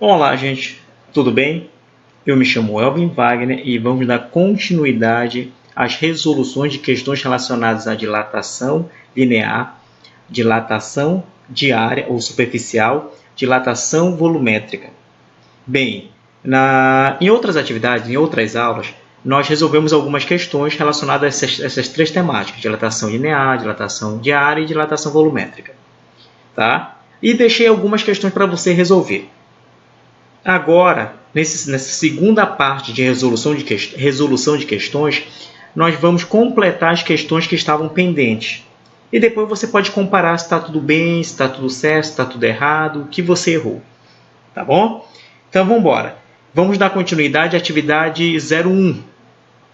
Olá, gente, tudo bem? Eu me chamo Elvin Wagner e vamos dar continuidade às resoluções de questões relacionadas à dilatação linear, dilatação diária ou superficial, dilatação volumétrica. Bem, em outras atividades, em outras aulas, nós resolvemos algumas questões relacionadas a essas três temáticas: dilatação linear, dilatação diária e dilatação volumétrica. Tá? E deixei algumas questões para você resolver. Agora, nessa segunda parte de resolução de questões, nós vamos completar as questões que estavam pendentes. E depois você pode comparar se está tudo bem, se está tudo certo, se está tudo errado, o que você errou. Tá bom? Então, vamos embora. Vamos dar continuidade à atividade 01,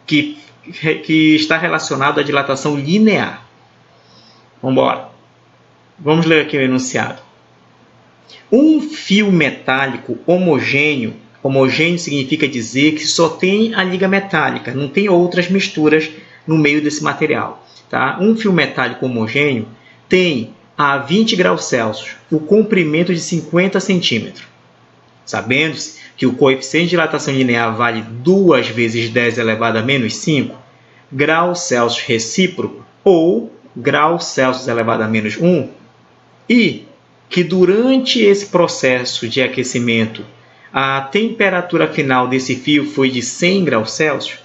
que está relacionada à dilatação linear. Vamos embora. Vamos ler aqui o enunciado. Um fio metálico homogêneo significa dizer que só tem a liga metálica, não tem outras misturas no meio desse material. Tá? Um fio metálico homogêneo tem a 20 graus Celsius o comprimento de 50 centímetros. Sabendo-se que o coeficiente de dilatação linear vale 2 vezes 10 elevado a menos 5, graus Celsius recíproco ou graus Celsius elevado a menos 1, e que durante esse processo de aquecimento a temperatura final desse fio foi de 100 graus Celsius,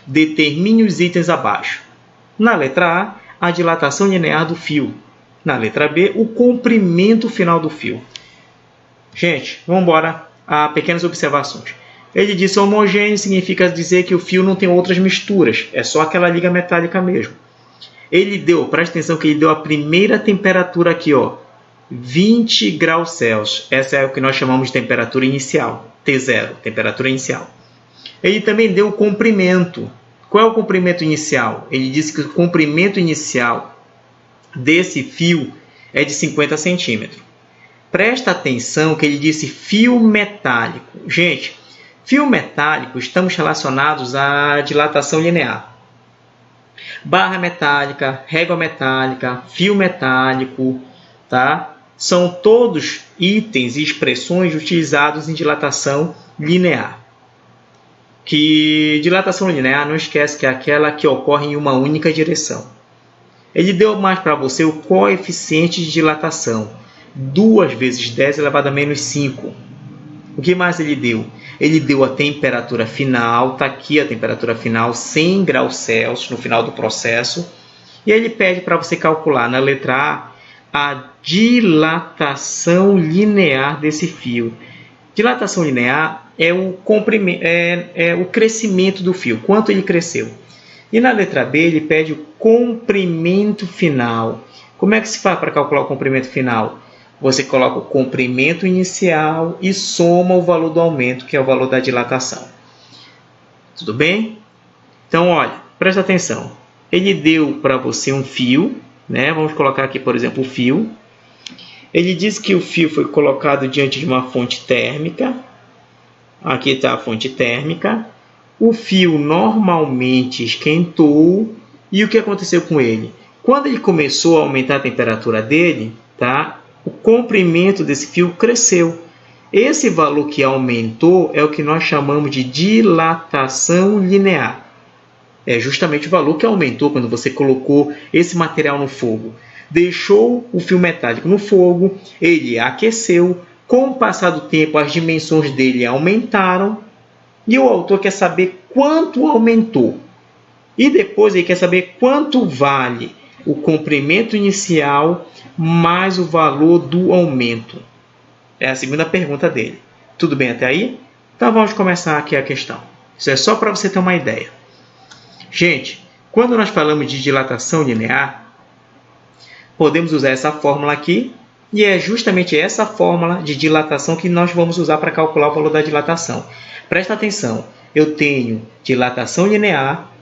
determine os itens abaixo. Na letra A, a dilatação linear do fio. Na letra B, o comprimento final do fio. Gente, vamos embora a pequenas observações. Ele disse homogêneo significa dizer que o fio não tem outras misturas, é só aquela liga metálica mesmo. Ele deu, presta atenção que ele deu a primeira temperatura aqui, ó, 20 graus Celsius. Essa é o que nós chamamos de temperatura inicial, T0, temperatura inicial. Ele também deu o comprimento. Qual é o comprimento inicial? Ele disse que o comprimento inicial desse fio é de 50 centímetros. Presta atenção que ele disse fio metálico. Gente, fio metálico estamos relacionados à dilatação linear. Barra metálica, régua metálica, fio metálico, tá? São todos itens e expressões utilizados em dilatação linear. Que dilatação linear, não esquece que é aquela que ocorre em uma única direção. Ele deu mais para você o coeficiente de dilatação, 2 vezes 10 elevado a menos 5. O que mais ele deu? Ele deu a temperatura final, está aqui a temperatura final, 100 graus Celsius no final do processo. E ele pede para você calcular na letra A dilatação linear desse fio. Dilatação linear é o crescimento do fio, quanto ele cresceu. E na letra B ele pede o comprimento final. Como é que se faz para calcular o comprimento final? Você coloca o comprimento inicial e soma o valor do aumento, que é o valor da dilatação. Tudo bem? Então, olha, presta atenção. Ele deu para você um fio, né? Vamos colocar aqui, por exemplo, o fio. Ele diz que o fio foi colocado diante de uma fonte térmica. Aqui está a fonte térmica. O fio normalmente esquentou. E o que aconteceu com ele? Quando ele começou a aumentar a temperatura dele, tá? O comprimento desse fio cresceu. Esse valor que aumentou é o que nós chamamos de dilatação linear. É justamente o valor que aumentou quando você colocou esse material no fogo. Deixou o fio metálico no fogo, ele aqueceu, com o passar do tempo as dimensões dele aumentaram e o autor quer saber quanto aumentou. E depois ele quer saber quanto vale o comprimento inicial mais o valor do aumento. É a segunda pergunta dele. Tudo bem até aí? Então vamos começar aqui a questão. Isso é só para você ter uma ideia. Gente, quando nós falamos de dilatação linear, podemos usar essa fórmula aqui, e é justamente essa fórmula de dilatação que nós vamos usar para calcular o valor da dilatação. Presta atenção, eu tenho dilatação linear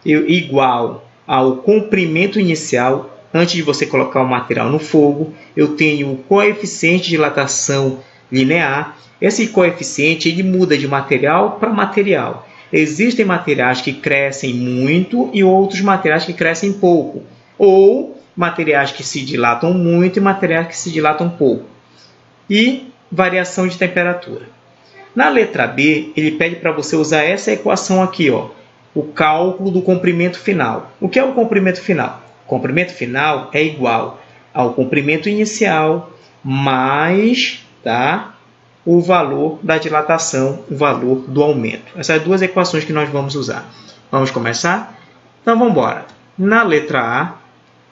igual ao comprimento inicial, antes de você colocar o material no fogo, eu tenho o coeficiente de dilatação linear. Esse coeficiente ele muda de material para material. Existem materiais que crescem muito e outros materiais que crescem pouco. Ou materiais que se dilatam muito e materiais que se dilatam pouco. E variação de temperatura. Na letra B, ele pede para você usar essa equação aqui, ó, o cálculo do comprimento final. O que é o comprimento final? O comprimento final é igual ao comprimento inicial mais, tá, o valor da dilatação, o valor do aumento. Essas duas equações que nós vamos usar. Vamos começar? Então, vamos embora. Na letra A,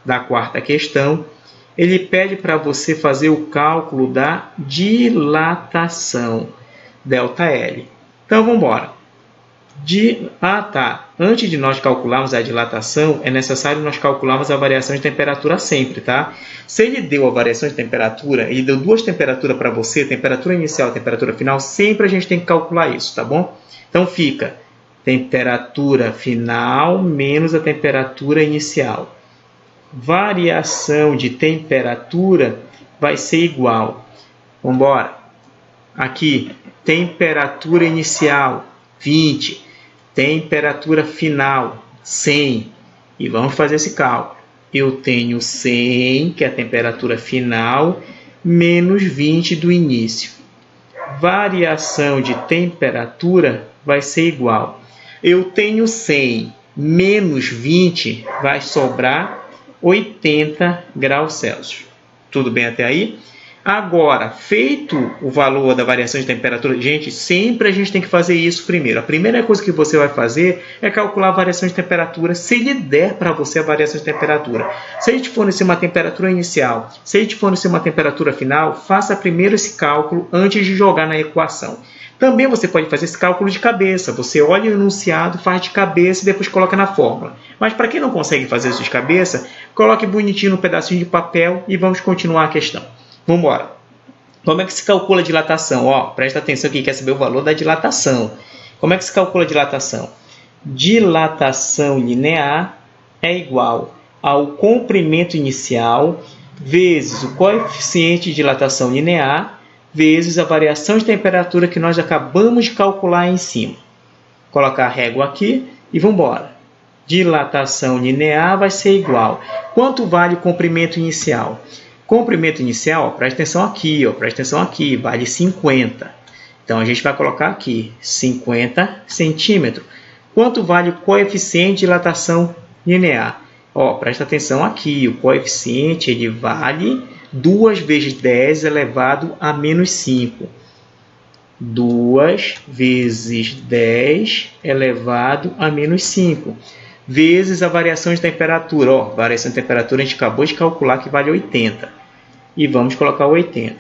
da quarta questão, ele pede para você fazer o cálculo da dilatação, ΔL. Então, vamos embora. Antes de nós calcularmos a dilatação, é necessário nós calcularmos a variação de temperatura sempre, tá? Se ele deu a variação de temperatura, ele deu duas temperaturas para você, temperatura inicial e temperatura final, sempre a gente tem que calcular isso, tá bom? Então, fica temperatura final menos a temperatura inicial. Variação de temperatura vai ser igual. Vamos embora. Aqui, temperatura inicial, 20. Temperatura final, 100. E vamos fazer esse cálculo. Eu tenho 100, que é a temperatura final, menos 20 do início. Variação de temperatura vai ser igual. Eu tenho 100 menos 20, vai sobrar 80 graus Celsius. Tudo bem até aí? Agora, feito o valor da variação de temperatura, gente, sempre a gente tem que fazer isso primeiro. A primeira coisa que você vai fazer é calcular a variação de temperatura, se ele der para você a variação de temperatura. Se ele te fornecer uma temperatura inicial, se ele te fornecer uma temperatura final, faça primeiro esse cálculo antes de jogar na equação. Também você pode fazer esse cálculo de cabeça. Você olha o enunciado, faz de cabeça e depois coloca na fórmula. Mas para quem não consegue fazer isso de cabeça, coloque bonitinho no pedacinho de papel e vamos continuar a questão. Vamos embora. Como é que se calcula a dilatação? Ó, presta atenção que quer saber o valor da dilatação. Como é que se calcula a dilatação? Dilatação linear é igual ao comprimento inicial vezes o coeficiente de dilatação linear vezes a variação de temperatura que nós acabamos de calcular aí em cima. Colocar a régua aqui e vamos embora. Dilatação linear vai ser igual. Quanto vale o comprimento inicial? Comprimento inicial, ó, presta atenção aqui, vale 50. Então, a gente vai colocar aqui 50 centímetros. Quanto vale o coeficiente de dilatação linear? Ó, presta atenção aqui, o coeficiente ele vale 2 vezes 10 elevado a menos 5. 2 vezes 10 elevado a menos 5. Vezes a variação de temperatura. Ó, variação de temperatura a gente acabou de calcular que vale 80. E vamos colocar 80.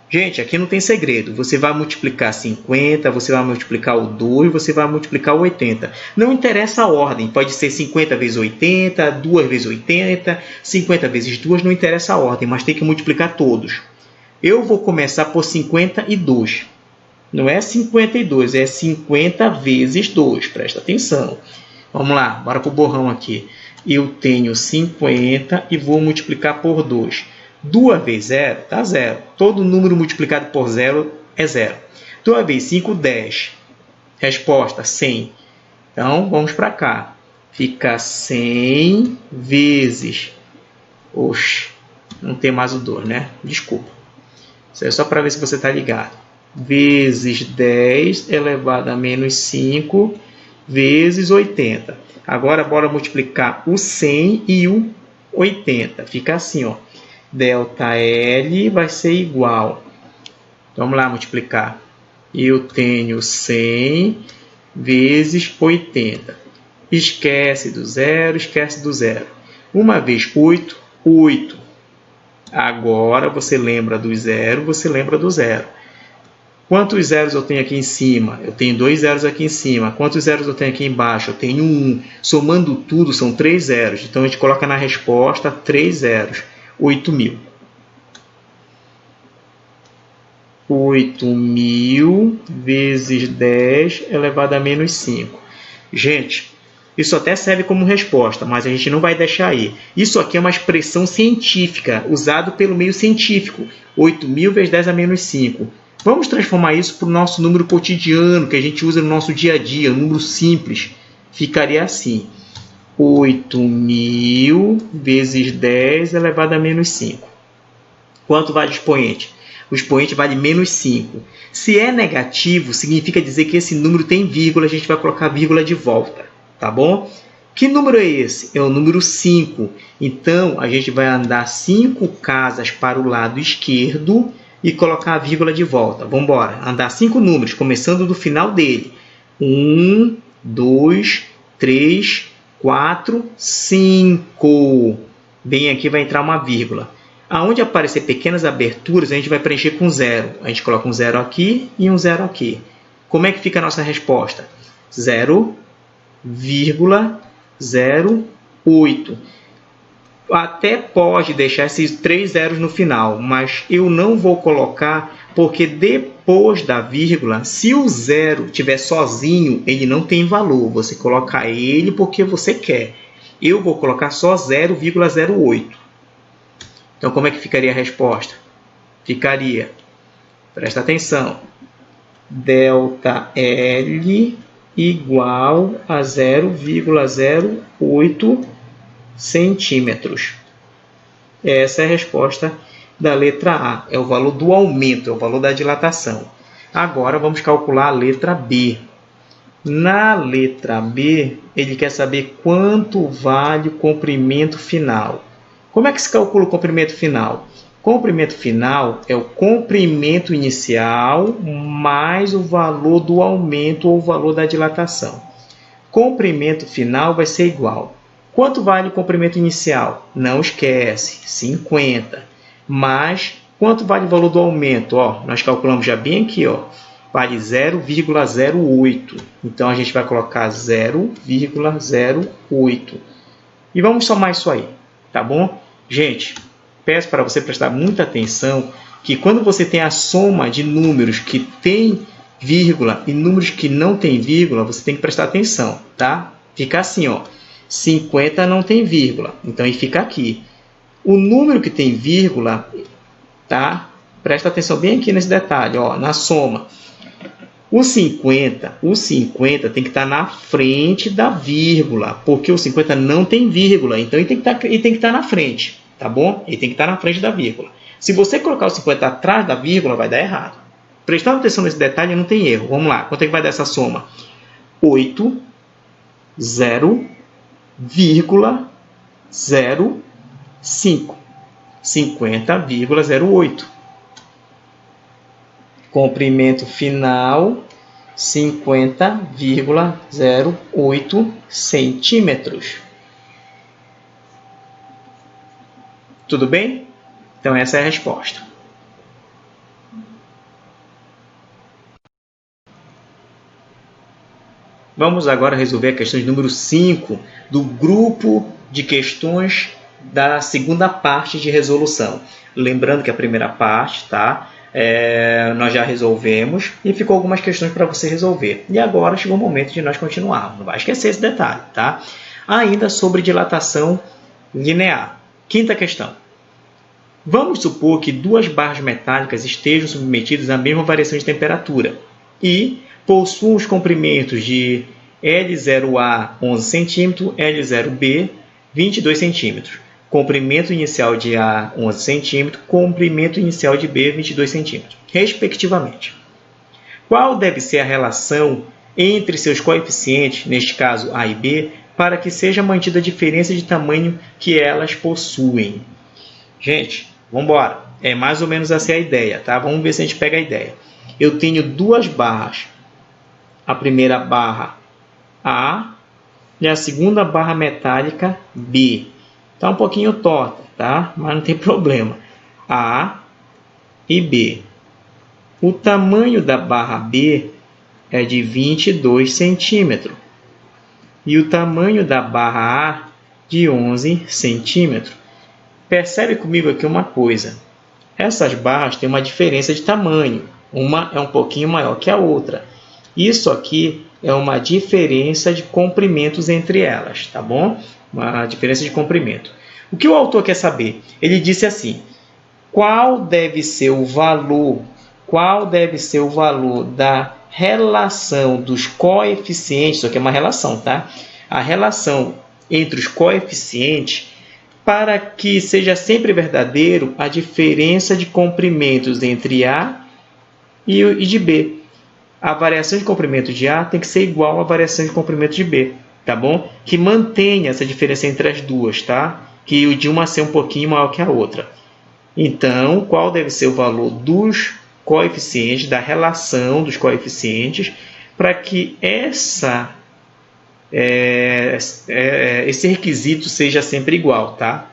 Gente, aqui não tem segredo. Você vai multiplicar 50, você vai multiplicar o 2, você vai multiplicar o 80. Não interessa a ordem. Pode ser 50 vezes 80, 2 vezes 80, 50 vezes 2, não interessa a ordem, mas tem que multiplicar todos. Eu vou começar por 52. Não é 52, é 50 vezes 2. Presta atenção. Vamos lá, bora para o borrão aqui. Eu tenho 50 e vou multiplicar por 2. 2 vezes 0 dá 0. Todo número multiplicado por 0 é 0. 2 vezes 5, 10. Resposta, 100. Então, vamos para cá. Fica 100 vezes... Oxe, não tem mais o 2, né? Desculpa. Isso é só para ver se você está ligado. Vezes 10 elevado a menos 5 vezes 80. Agora, bora multiplicar o 100 e o 80. Fica assim, ó. ΔL vai ser igual. Vamos lá multiplicar. Eu tenho 100 vezes 80. Esquece do zero, esquece do zero. 1 vezes 8, 8. Agora você lembra do zero, você lembra do zero. Quantos zeros eu tenho aqui em cima? Eu tenho 2 zeros aqui em cima. Quantos zeros eu tenho aqui embaixo? Eu tenho 1. Somando tudo, são 3 zeros. Então, a gente coloca na resposta 3 zeros. 8.000. 8.000 vezes 10 elevado a menos 5. Gente, isso até serve como resposta, mas a gente não vai deixar aí. Isso aqui é uma expressão científica, usado pelo meio científico. 8.000 vezes 10 a menos 5. Vamos transformar isso para o nosso número cotidiano, que a gente usa no nosso dia a dia, um número simples. Ficaria assim. 8.000 vezes 10 elevado a menos 5. Quanto vale o expoente? O expoente vale menos 5. Se é negativo, significa dizer que esse número tem vírgula, a gente vai colocar a vírgula de volta, tá bom? Que número é esse? É o número 5. Então, a gente vai andar 5 casas para o lado esquerdo e colocar a vírgula de volta. Vamos embora. Andar 5 números, começando do final dele. 1, 2, 3, 4, 5. Bem aqui vai entrar uma vírgula. Aonde aparecer pequenas aberturas, a gente vai preencher com 0. A gente coloca um 0 aqui e um 0 aqui. Como é que fica a nossa resposta? 0,08. Até pode deixar esses 3 zeros no final, mas eu não vou colocar, porque depois da vírgula, se o 0 estiver sozinho, ele não tem valor. Você coloca ele porque você quer. Eu vou colocar só 0,08. Então, como é que ficaria a resposta? Ficaria, presta atenção, ΔL igual a 0,08 centímetros. Essa é a resposta da letra A. É o valor do aumento, é o valor da dilatação. Agora, vamos calcular a letra B. Na letra B, ele quer saber quanto vale o comprimento final. Como é que se calcula o comprimento final? Comprimento final é o comprimento inicial mais o valor do aumento ou o valor da dilatação. Comprimento final vai ser igual. Quanto vale o comprimento inicial? Não esquece, 50. Mais quanto vale o valor do aumento? Ó, nós calculamos já bem aqui, ó, vale 0,08. Então, a gente vai colocar 0,08. E vamos somar isso aí, tá bom? Gente, peço para você prestar muita atenção que quando você tem a soma de números que tem vírgula e números que não tem vírgula, você tem que prestar atenção, tá? Fica assim, ó, 50 não tem vírgula, então ele fica aqui. O número que tem vírgula, tá? Presta atenção bem aqui nesse detalhe, ó, na soma. O 50 tem que estar na frente da vírgula, porque o 50 não tem vírgula, então ele tem que estar na frente, tá bom? Ele tem que estar na frente da vírgula. Se você colocar o 50 atrás da vírgula, vai dar errado. Prestando atenção nesse detalhe, não tem erro. Vamos lá, quanto é que vai dar essa soma? 8, 0,05. 50,08. Comprimento final, 50,08 centímetros. Tudo bem? Então, essa é a resposta. Vamos agora resolver a questão de número 5 do grupo de questões da segunda parte de resolução. Lembrando que a primeira parte, tá? Nós já resolvemos e ficou algumas questões para você resolver. E agora chegou o momento de nós continuarmos. Não vai esquecer esse detalhe, tá? Ainda sobre dilatação linear. Quinta questão. Vamos supor que duas barras metálicas estejam submetidas à mesma variação de temperatura e possuam os comprimentos de L0A 11 cm, L0B 22 cm. Comprimento inicial de A 11 cm, comprimento inicial de B 22 cm, respectivamente. Qual deve ser a relação entre seus coeficientes, neste caso A e B, para que seja mantida a diferença de tamanho que elas possuem? Gente, vamos embora. É mais ou menos essa a ideia, tá? Vamos ver se a gente pega a ideia. Eu tenho duas barras. A primeira barra A e a segunda barra metálica B. Está um pouquinho torta, tá? Mas não tem problema. A e B. O tamanho da barra B é de 22 centímetros. E o tamanho da barra A de 11 centímetros. Percebe comigo aqui uma coisa. Essas barras têm uma diferença de tamanho. Uma é um pouquinho maior que a outra. Isso aqui é uma diferença de comprimentos entre elas, tá bom? Uma diferença de comprimento. O que o autor quer saber? Ele disse assim: qual deve ser o valor da relação dos coeficientes? Isso aqui é uma relação, tá? A relação entre os coeficientes para que seja sempre verdadeiro a diferença de comprimentos entre A e de B. A variação de comprimento de A tem que ser igual à variação de comprimento de B, tá bom? Que mantenha essa diferença entre as duas, tá? Que o de uma ser um pouquinho maior que a outra. Então, qual deve ser o valor dos coeficientes, da relação dos coeficientes, para que esse requisito seja sempre igual, tá?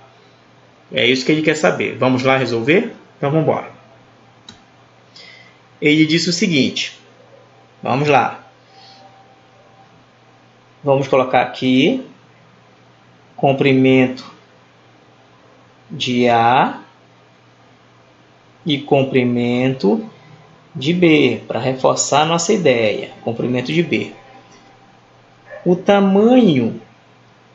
É isso que ele quer saber. Vamos lá resolver? Então, vamos embora. Ele disse o seguinte. Vamos lá. Vamos colocar aqui comprimento de A e comprimento de B, para reforçar a nossa ideia. Comprimento de B. O tamanho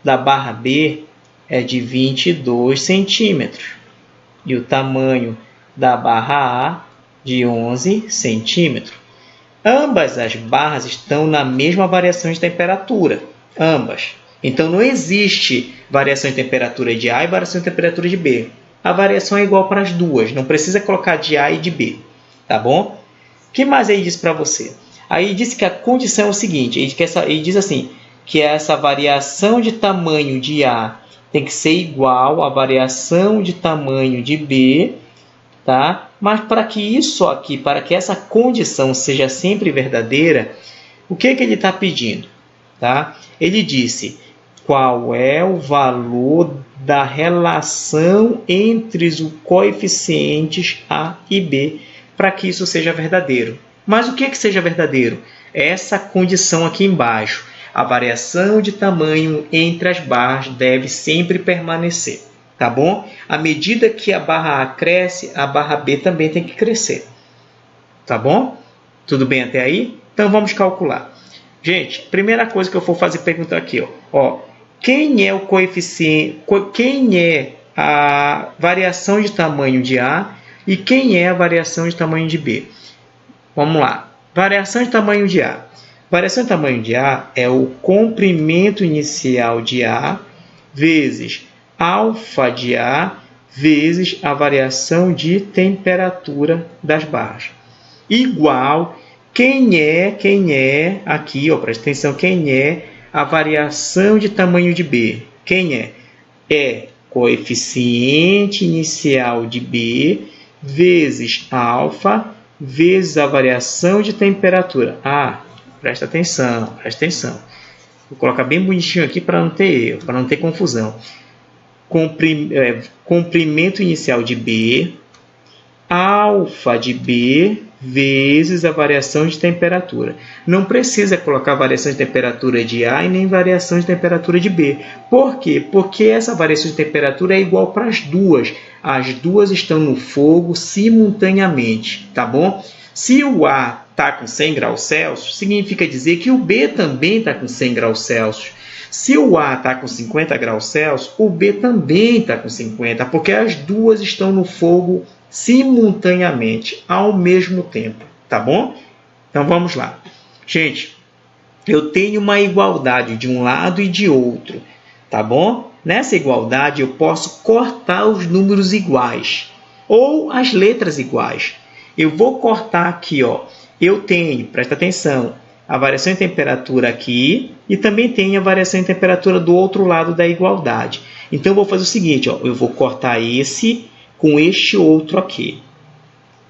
da barra B é de 22 centímetros e o tamanho da barra A de 11 centímetros. Ambas as barras estão na mesma variação de temperatura. Ambas. Então, não existe variação de temperatura de A e variação de temperatura de B. A variação é igual para as duas. Não precisa colocar de A e de B. Tá bom? O que mais ele disse para você? Aí ele disse que a condição é o seguinte. Ele diz assim, que essa variação de tamanho de A tem que ser igual à variação de tamanho de B, tá? Mas para que isso aqui, para que essa condição seja sempre verdadeira, o que ele está pedindo? Tá? Ele disse qual é o valor da relação entre os coeficientes A e B para que isso seja verdadeiro. Mas o que é que seja verdadeiro? Essa condição aqui embaixo. A variação de tamanho entre as barras deve sempre permanecer. Tá bom? À medida que a barra A cresce, a barra B também tem que crescer. Tá bom? Tudo bem até aí? Então vamos calcular. Gente, primeira coisa que eu vou fazer pergunta aqui, ó, quem é o coeficiente, quem é a variação de tamanho de A e quem é a variação de tamanho de B? Vamos lá. Variação de tamanho de A. Variação de tamanho de A é o comprimento inicial de A vezes alfa de A vezes a variação de temperatura das barras. Igual, quem é, aqui, ó, presta atenção, quem é a variação de tamanho de B? Quem é? É coeficiente inicial de B vezes alfa vezes a variação de temperatura. Ah, presta atenção, presta atenção. Vou colocar bem bonitinho aqui para não ter erro, para não ter confusão. Comprimento inicial de B, alfa de B vezes a variação de temperatura. Não precisa colocar variação de temperatura de A e nem variação de temperatura de B. Por quê? Porque essa variação de temperatura é igual para as duas. As duas estão no fogo simultaneamente, tá bom? Se o A está com 100 graus Celsius, significa dizer que o B também está com 100 graus Celsius. Se o A está com 50 graus Celsius, o B também está com 50, porque as duas estão no fogo simultaneamente, ao mesmo tempo, tá bom? Então, vamos lá. Gente, eu tenho uma igualdade de um lado e de outro, tá bom? Nessa igualdade, eu posso cortar os números iguais, ou as letras iguais. Eu vou cortar aqui, ó. Eu tenho, presta atenção, a variação de temperatura aqui e também tem a variação de temperatura do outro lado da igualdade. Então, eu vou fazer o seguinte, ó, eu vou cortar esse com este outro aqui.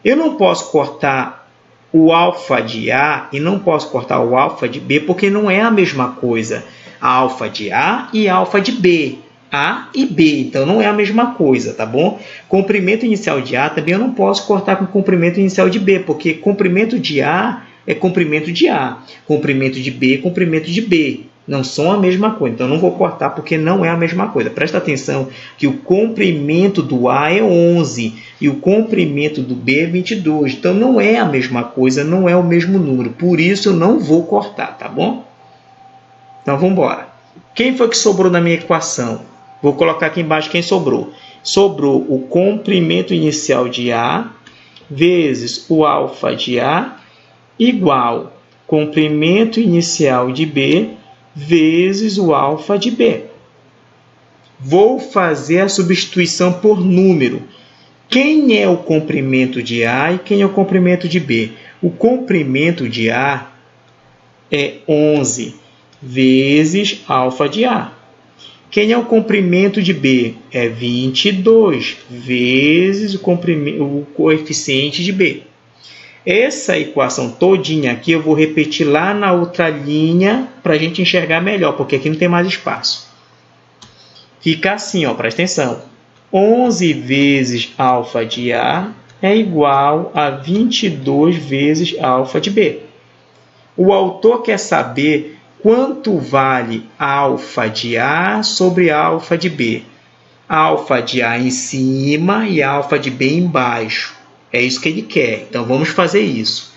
Eu não posso cortar o alfa de A e não posso cortar o alfa de B, porque não é a mesma coisa. Alfa de A e alfa de B. A e B, então não é a mesma coisa, tá bom? Comprimento inicial de A também eu não posso cortar com comprimento inicial de B, porque comprimento de A é comprimento de A, comprimento de B é comprimento de B. Não são a mesma coisa, então eu não vou cortar porque não é a mesma coisa. Presta atenção que o comprimento do A é 11 e o comprimento do B é 22. Então não é a mesma coisa, não é o mesmo número. Por isso eu não vou cortar, tá bom? Então vamos embora. Quem foi que sobrou na minha equação? Vou colocar aqui embaixo quem sobrou. Sobrou o comprimento inicial de A vezes o alfa de A igual comprimento inicial de B vezes o alfa de B. Vou fazer a substituição por número. Quem é o comprimento de A e quem é o comprimento de B? O comprimento de A é 11 vezes alfa de A. Quem é o comprimento de B? É 22 vezes o coeficiente de B. Essa equação todinha aqui eu vou repetir lá na outra linha para a gente enxergar melhor, porque aqui não tem mais espaço. Fica assim, ó, presta atenção. 11 vezes alfa de A é igual a 22 vezes alfa de B. O autor quer saber quanto vale alfa de A sobre alfa de B. Alfa de A em cima e alfa de B embaixo. É isso que ele quer. Então, vamos fazer isso.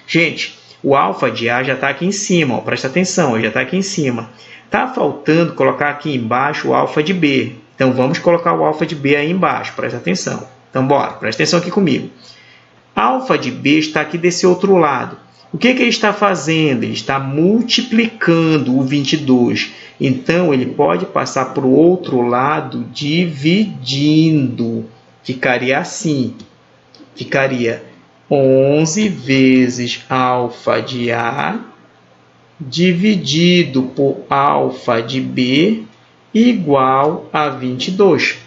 Gente, o alfa de A já está aqui em cima. Ó, presta atenção, já está aqui em cima. Está faltando colocar aqui embaixo o alfa de B. Então, vamos colocar o alfa de B aí embaixo. Presta atenção. Então, bora. Presta atenção aqui comigo. Alfa de B está aqui desse outro lado. O que ele está fazendo? Ele está multiplicando o 22. Então, ele pode passar para o outro lado dividindo. Ficaria assim. Ficaria 11 vezes alfa de A dividido por alfa de B igual a 22.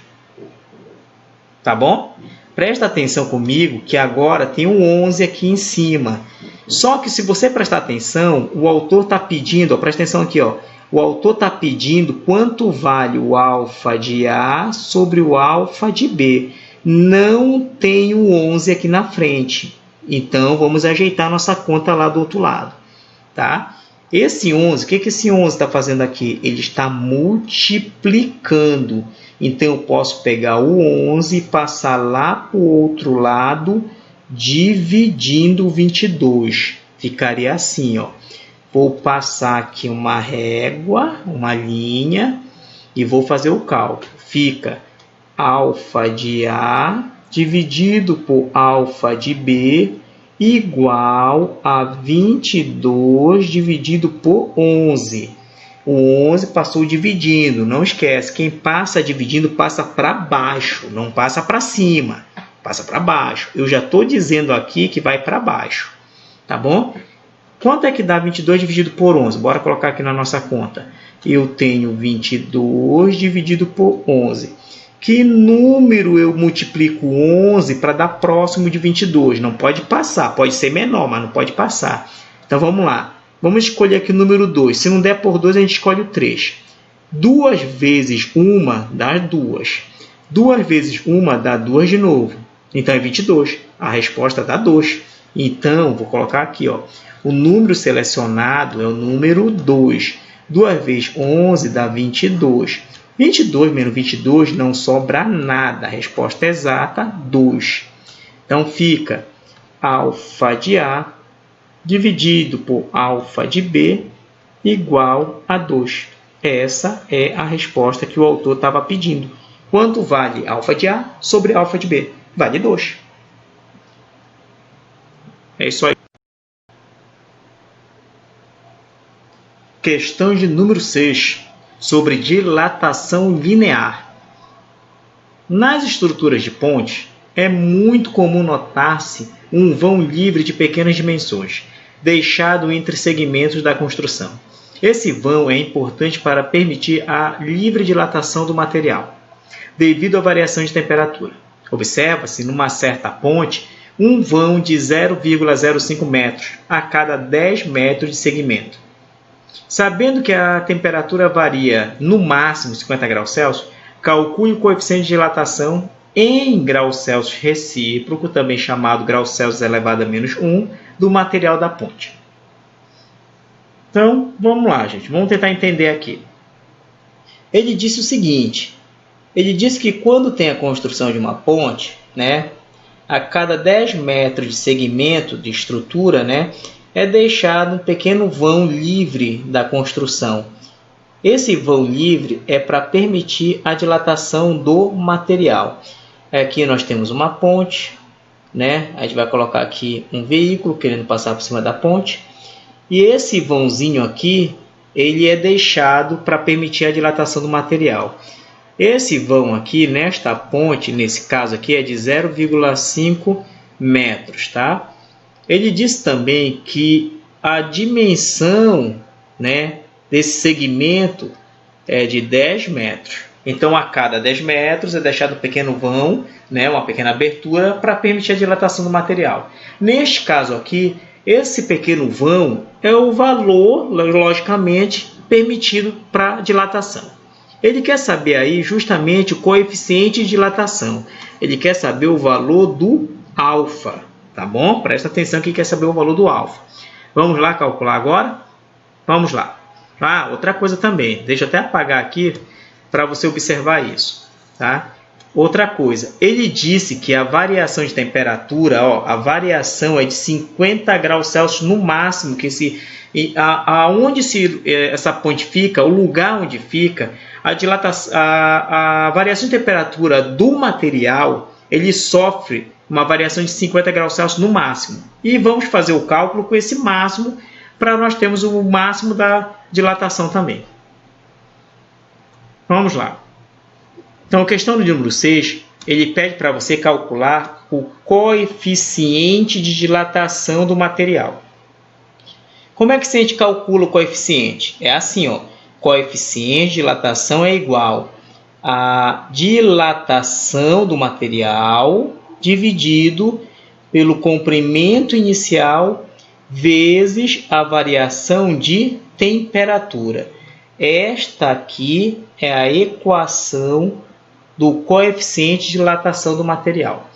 Tá bom? Presta atenção comigo que agora tem o 11 aqui em cima. Só que se você prestar atenção, o autor está pedindo, ó, presta atenção aqui, ó, o autor está pedindo quanto vale o alfa de A sobre o alfa de B. Não tem o 11 aqui na frente. Então, vamos ajeitar nossa conta lá do outro lado. Tá? Esse 11, o que esse 11 está fazendo aqui? Ele está multiplicando. Então, eu posso pegar o 11 e passar lá para o outro lado, dividindo o 22. Ficaria assim, ó. Vou passar aqui uma régua, uma linha, e vou fazer o cálculo. Fica alfa de A dividido por alfa de B igual a 22 dividido por 11. O 11 passou dividindo. Não esquece, quem passa dividindo passa para baixo, não passa para cima. Passa para baixo. Eu já estou dizendo aqui que vai para baixo. Tá bom? Quanto é que dá 22 dividido por 11? Bora colocar aqui na nossa conta. Eu tenho 22 dividido por 11. Que número eu multiplico 11 para dar próximo de 22? Não pode passar. Pode ser menor, mas não pode passar. Então, vamos lá. Vamos escolher aqui o número 2. Se não der por 2, a gente escolhe o 3. 2 vezes 1 dá 2. 2 vezes 1 dá 2 de novo. Então, é 22. A resposta dá 2. Então, vou colocar aqui, ó. O número selecionado é o número 2. 2 vezes 11 dá 22. 22 menos 22 não sobra nada. A resposta exata, 2. Então, fica alfa de A dividido por alfa de B igual a 2. Essa é a resposta que o autor estava pedindo. Quanto vale alfa de A sobre alfa de B? Vale 2. É isso aí. Questão de número 6, sobre dilatação linear. Nas estruturas de ponte, é muito comum notar-se um vão livre de pequenas dimensões, deixado entre segmentos da construção. Esse vão é importante para permitir a livre dilatação do material, devido à variação de temperatura. Observa-se, numa certa ponte, um vão de 0,05 metros a cada 10 metros de segmento. Sabendo que a temperatura varia no máximo 50 graus Celsius, calcule o coeficiente de dilatação em graus Celsius recíproco, também chamado graus Celsius elevado a menos 1, do material da ponte. Então, vamos lá, gente. Vamos tentar entender aqui. Ele disse o seguinte. Ele disse que quando tem a construção de uma ponte, né, a cada 10 metros de segmento de estrutura, né, é deixado um pequeno vão livre da construção. Esse vão livre é para permitir a dilatação do material. Aqui nós temos uma ponte, né? A gente vai colocar aqui um veículo querendo passar por cima da ponte. E esse vãozinho aqui, ele é deixado para permitir a dilatação do material. Esse vão aqui, nesta ponte, nesse caso aqui, é de 0,5 metros, tá? Ele diz também que a dimensão, né, desse segmento é de 10 metros. Então, a cada 10 metros é deixado um pequeno vão, né, uma pequena abertura para permitir a dilatação do material. Neste caso aqui, esse pequeno vão é o valor, logicamente, permitido para dilatação. Ele quer saber aí justamente o coeficiente de dilatação. Ele quer saber o valor do alfa, tá bom? Presta atenção que quer saber o valor do alfa. Vamos lá calcular agora? Vamos lá. Ah, outra coisa também, deixa eu até apagar aqui para você observar isso, tá? Outra coisa, ele disse que a variação de temperatura, ó, a variação é de 50 graus Celsius no máximo, que aonde essa ponte fica, o lugar onde fica, a variação de temperatura do material, ele sofre uma variação de 50 graus Celsius no máximo. E vamos fazer o cálculo com esse máximo, para nós termos o máximo da dilatação também. Vamos lá. Então, a questão do número 6, ele pede para você calcular o coeficiente de dilatação do material. Como é que a gente calcula o coeficiente? É assim, ó. Coeficiente de dilatação é igual a dilatação do material dividido pelo comprimento inicial vezes a variação de temperatura. Esta aqui é a equação do coeficiente de dilatação do material.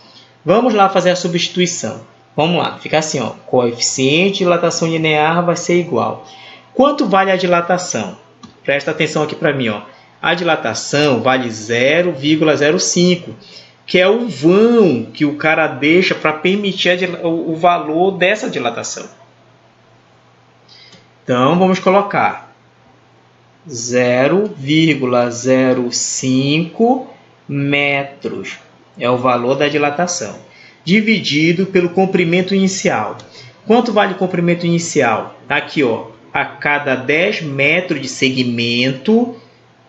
Vamos lá fazer a substituição. Vamos lá, fica assim, ó. Coeficiente de dilatação linear vai ser igual. Quanto vale a dilatação? Presta atenção aqui para mim, ó. A dilatação vale 0,05, que é o vão que o cara deixa para permitir o valor dessa dilatação. Então, vamos colocar 0,05 metros. É o valor da dilatação. Dividido pelo comprimento inicial. Quanto vale o comprimento inicial? Aqui, ó. A cada 10 metros de segmento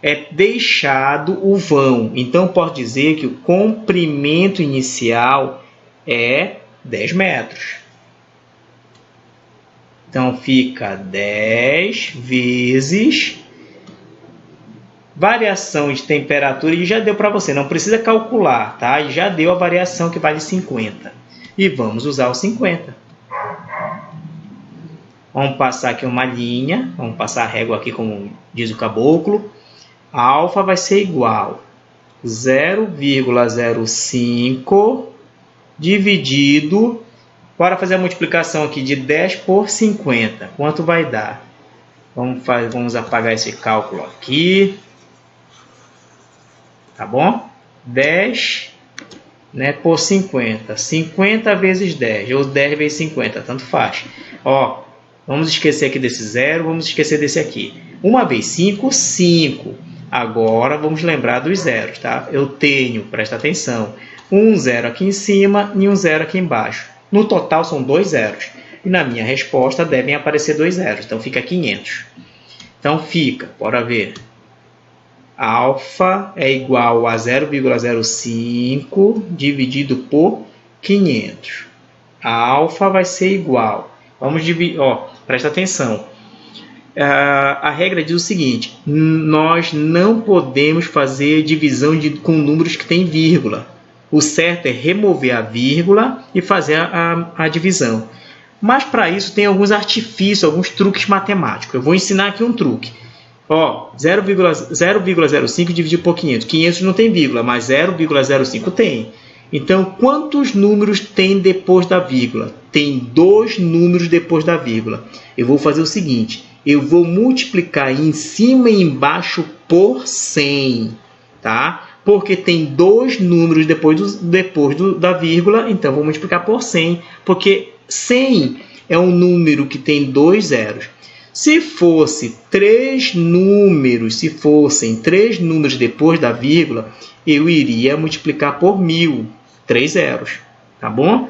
é deixado o vão. Então, posso dizer que o comprimento inicial é 10 metros. Então, fica 10 vezes variação de temperatura, e já deu para você, não precisa calcular, tá? E já deu a variação que vale 50. E vamos usar o 50. Vamos passar aqui uma linha, vamos passar a régua aqui como diz o caboclo. Alfa vai ser igual a 0,05 dividido, bora fazer a multiplicação aqui de 10 por 50. Quanto vai dar? Vamos apagar esse cálculo aqui. Tá bom? 10, né, por 50. 50 vezes 10, ou 10 vezes 50, tanto faz. Ó, vamos esquecer aqui desse zero, vamos esquecer desse aqui. 1 vezes 5, 5. Agora, vamos lembrar dos zeros, tá? Eu tenho, presta atenção, um zero aqui em cima e um zero aqui embaixo. No total, são 2 zeros. E na minha resposta, devem aparecer 2 zeros. Então, fica 500. Então, fica, bora ver. Alfa é igual a 0,05 dividido por 500. A alfa vai ser igual. Vamos dividir, ó, presta atenção. A regra diz o seguinte: nós não podemos fazer divisão com números que têm vírgula. O certo é remover a vírgula e fazer a divisão. Mas para isso tem alguns artifícios, alguns truques matemáticos. Eu vou ensinar aqui um truque. Ó, 0,05 dividido por 500. 500 não tem vírgula, mas 0,05 tem. Então, quantos números tem depois da vírgula? Tem 2 números depois da vírgula. Eu vou fazer o seguinte: eu vou multiplicar em cima e embaixo por 100, tá? Porque tem 2 números depois da vírgula, então vou multiplicar por 100, porque 100 é um número que tem 2 zeros. Se fossem 3 números depois da vírgula, eu iria multiplicar por 1000, 3 zeros, tá bom?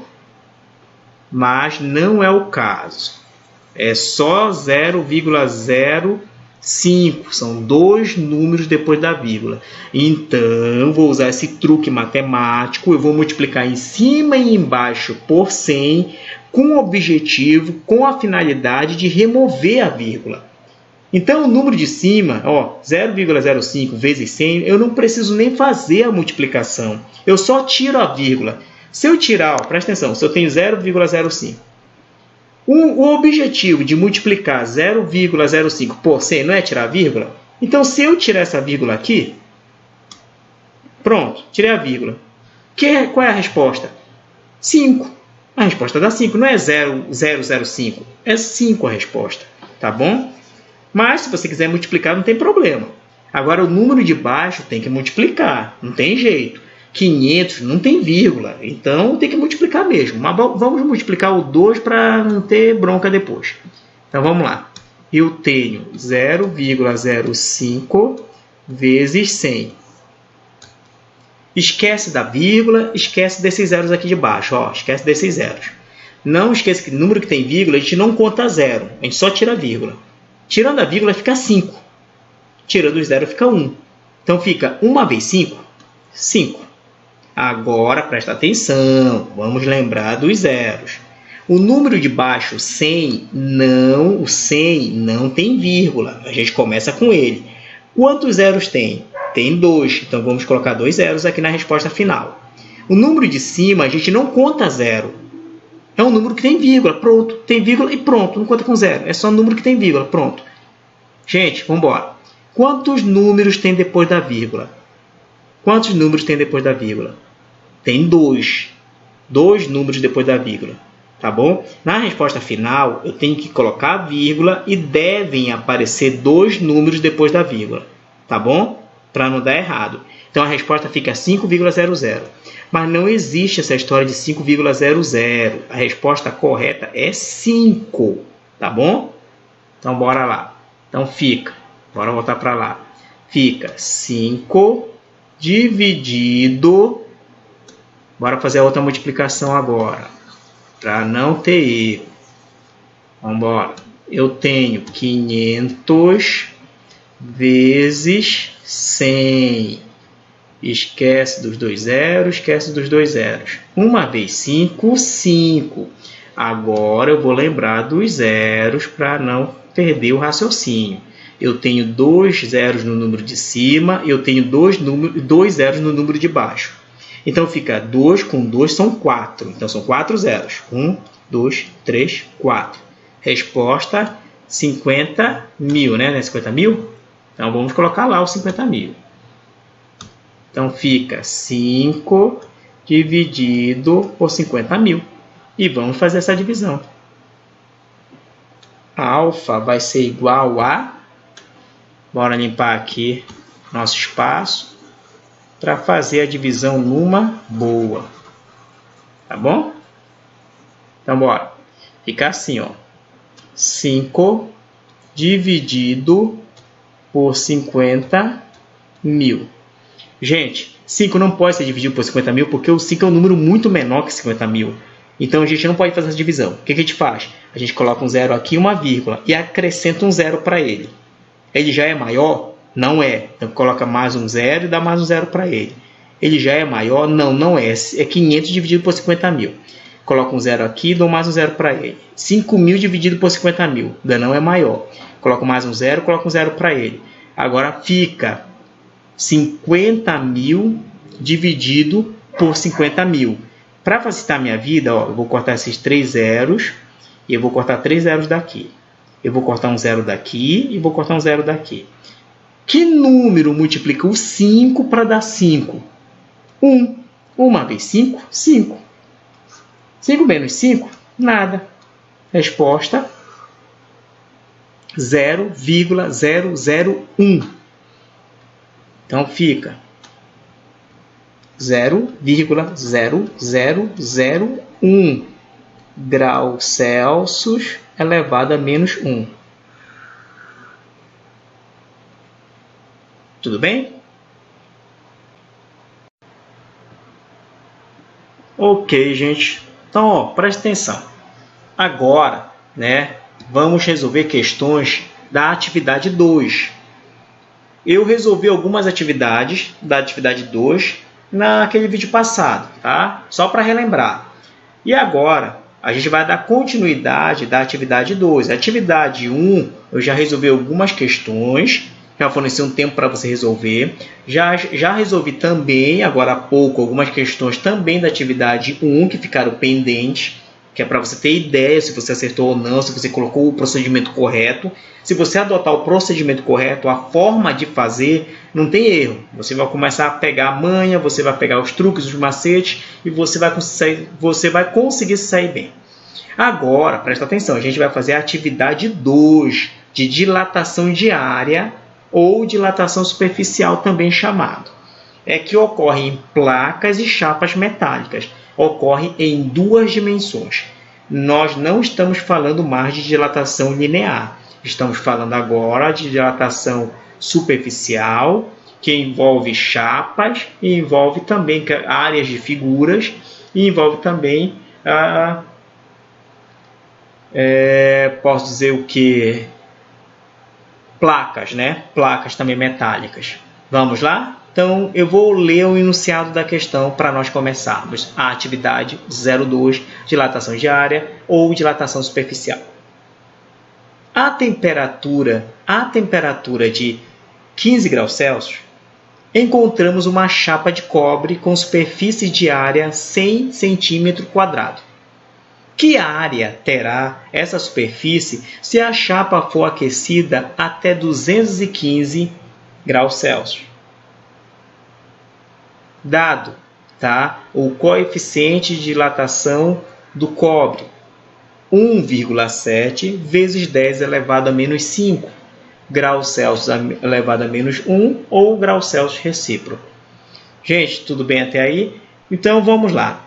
Mas não é o caso. É só 0,05 5, são dois números depois da vírgula. Então, vou usar esse truque matemático, eu vou multiplicar em cima e embaixo por 100, com o objetivo, com a finalidade de remover a vírgula. Então, o número de cima, 0,05 vezes 100, eu não preciso nem fazer a multiplicação. Eu só tiro a vírgula. Se eu tirar, presta atenção, se eu tenho 0,05, o objetivo de multiplicar 0,05 por 100 não é tirar a vírgula? Então, se eu tirar essa vírgula aqui, pronto, tirei a vírgula. Qual é a resposta? 5. A resposta dá 5, não é 0,005, é 5 a resposta, tá bom? Mas, se você quiser multiplicar, não tem problema. Agora, o número de baixo tem que multiplicar, não tem jeito. 500 não tem vírgula, então tem que multiplicar mesmo. Mas vamos multiplicar o 2 para não ter bronca depois. Então, vamos lá. Eu tenho 0,05 vezes 100. Esquece da vírgula, esquece desses zeros aqui de baixo. Esquece desses zeros. Não esqueça que o número que tem vírgula, a gente não conta zero. A gente só tira a vírgula. Tirando a vírgula, fica 5. Tirando o zero, fica 1. Então, fica 1 vezes 5, 5. Agora, presta atenção. Vamos lembrar dos zeros. O número de baixo, 100, o 100 não tem vírgula. A gente começa com ele. Quantos zeros tem? Tem 2. Então, vamos colocar 2 zeros aqui na resposta final. O número de cima, a gente não conta zero. É um número que tem vírgula, pronto. Tem vírgula e pronto, não conta com zero. É só um número que tem vírgula, pronto. Gente, vamos embora. Quantos números tem depois da vírgula? Quantos números tem depois da vírgula? Tem 2. 2 números depois da vírgula, tá bom? Na resposta final, eu tenho que colocar a vírgula e devem aparecer 2 números depois da vírgula, tá bom? Para não dar errado. Então, a resposta fica 5,00. Mas não existe essa história de 5,00. A resposta correta é 5, tá bom? Então, bora lá. Então, fica. Bora voltar para lá. Fica 5 dividido... Bora fazer a outra multiplicação agora, para não ter erro. Vamos embora. Eu tenho 500 vezes 100. Esquece dos 2 zeros, esquece dos 2 zeros. 1 vezes 5, 5. Agora eu vou lembrar dos zeros para não perder o raciocínio. Eu tenho 2 zeros no número de cima, eu tenho 2 zeros no número de baixo. Então, fica 2 com 2 são 4. Então, são 4 zeros. 1, 2, 3, 4. Resposta, 50 mil, né? Não é 50 mil? Então, vamos colocar lá os 50 mil. Então, fica 5 dividido por 50 mil. E vamos fazer essa divisão. Alfa vai ser igual a... Bora limpar aqui nosso espaço para fazer a divisão numa boa. Tá bom? Então, bora. Fica assim, 5 dividido por 50 mil. Gente, 5 não pode ser dividido por 50 mil, porque o 5 é um número muito menor que 50 mil. Então, a gente não pode fazer essa divisão. O que a gente faz? A gente coloca um zero aqui e uma vírgula, e acrescenta um zero para ele. Ele já é maior? Não é. Então, coloca mais um zero e dá mais um zero para ele. Ele já é maior? Não, não é. É 500 dividido por 50 mil. Coloca um zero aqui e dou mais um zero para ele. 5 mil dividido por 50 mil. Ainda não é maior. Coloco mais um zero, coloco um zero para ele. Agora fica 50 mil dividido por 50 mil. Para facilitar a minha vida, eu vou cortar esses 3 zeros e eu vou cortar 3 zeros daqui. Eu vou cortar um zero daqui e vou cortar um zero daqui. Que número multiplica o 5 para dar 5? 1. 1 vezes 5, 5. 5 menos 5, nada. Resposta, 0,001. Então, fica 0,0001 graus Celsius elevado a menos 1. Tudo bem? Ok, gente. Então, preste atenção. Agora, vamos resolver questões da atividade 2. Eu resolvi algumas atividades da atividade 2 naquele vídeo passado, tá? Só para relembrar. E agora, a gente vai dar continuidade da atividade 2. A atividade 1, eu já resolvi algumas questões, já forneci um tempo para você resolver. Já resolvi também, agora há pouco, algumas questões também da atividade 1 que ficaram pendentes, que é para você ter ideia se você acertou ou não, se você colocou o procedimento correto. Se você adotar o procedimento correto, a forma de fazer, não tem erro. Você vai começar a pegar a manha, você vai pegar os truques, os macetes e você vai conseguir sair bem. Agora, presta atenção, a gente vai fazer a atividade 2 de dilatação diária ou dilatação superficial, também chamado. É que ocorre em placas e chapas metálicas. Ocorre em 2 dimensões. Nós não estamos falando mais de dilatação linear. Estamos falando agora de dilatação superficial, que envolve chapas, e envolve também áreas de figuras, e envolve também, posso dizer o que? Placas, né? Placas também metálicas. Vamos lá? Então, eu vou ler o enunciado da questão para nós começarmos a atividade 02, dilatação diária ou dilatação superficial. A temperatura de 15 graus Celsius, encontramos uma chapa de cobre com superfície de área 100 cm². Que área terá essa superfície se a chapa for aquecida até 215 graus Celsius? Dado, tá, o coeficiente de dilatação do cobre, 1,7 vezes 10 elevado a menos 5 graus Celsius elevado a menos 1 ou graus Celsius recíproco. Gente, tudo bem até aí? Então, vamos lá.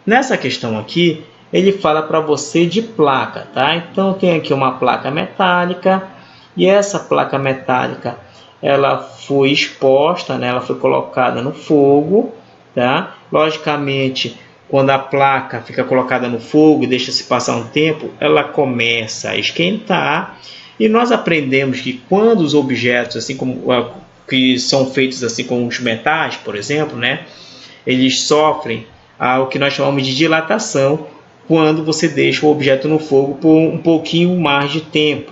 Nessa questão aqui, ele fala para você de placa, tá? Então, tem aqui uma placa metálica, e essa placa metálica, ela foi exposta, né? Ela foi colocada no fogo, tá? Logicamente, quando a placa fica colocada no fogo e deixa-se passar um tempo, ela começa a esquentar, e nós aprendemos que quando os objetos, assim como que são feitos assim como os metais, por exemplo, né? Eles sofrem o que nós chamamos de dilatação, quando você deixa o objeto no fogo por um pouquinho mais de tempo.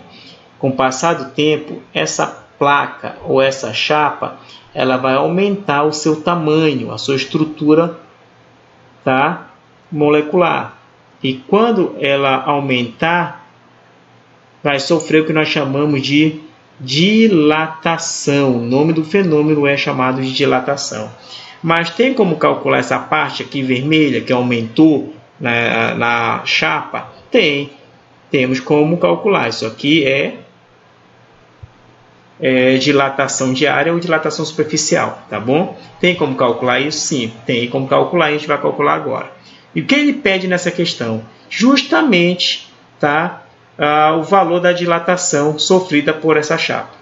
Com o passar do tempo, essa placa ou essa chapa, ela vai aumentar o seu tamanho, a sua estrutura, tá, molecular. E quando ela aumentar, vai sofrer o que nós chamamos de dilatação. O nome do fenômeno é chamado de dilatação. Mas tem como calcular essa parte aqui vermelha que aumentou na chapa? Temos como calcular. Isso aqui é dilatação diária ou dilatação superficial, tá bom? Tem como calcular isso? Sim, tem como calcular, a gente vai calcular agora. E o que ele pede nessa questão? Justamente, tá, o valor da dilatação sofrida por essa chapa.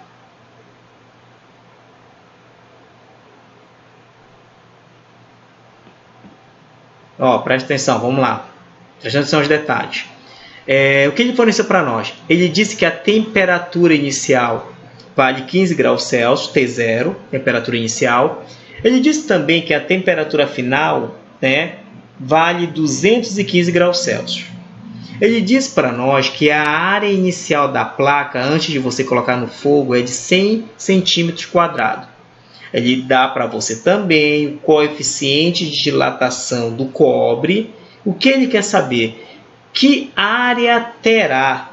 Presta atenção, vamos lá. Presta atenção aos detalhes. O que ele forneceu para nós? Ele disse que a temperatura inicial vale 15 graus Celsius, T0, temperatura inicial. Ele disse também que a temperatura final, né, vale 215 graus Celsius. Ele disse para nós que a área inicial da placa, antes de você colocar no fogo, é de 100 cm². Ele dá para você também o coeficiente de dilatação do cobre. O que ele quer saber? Que área terá?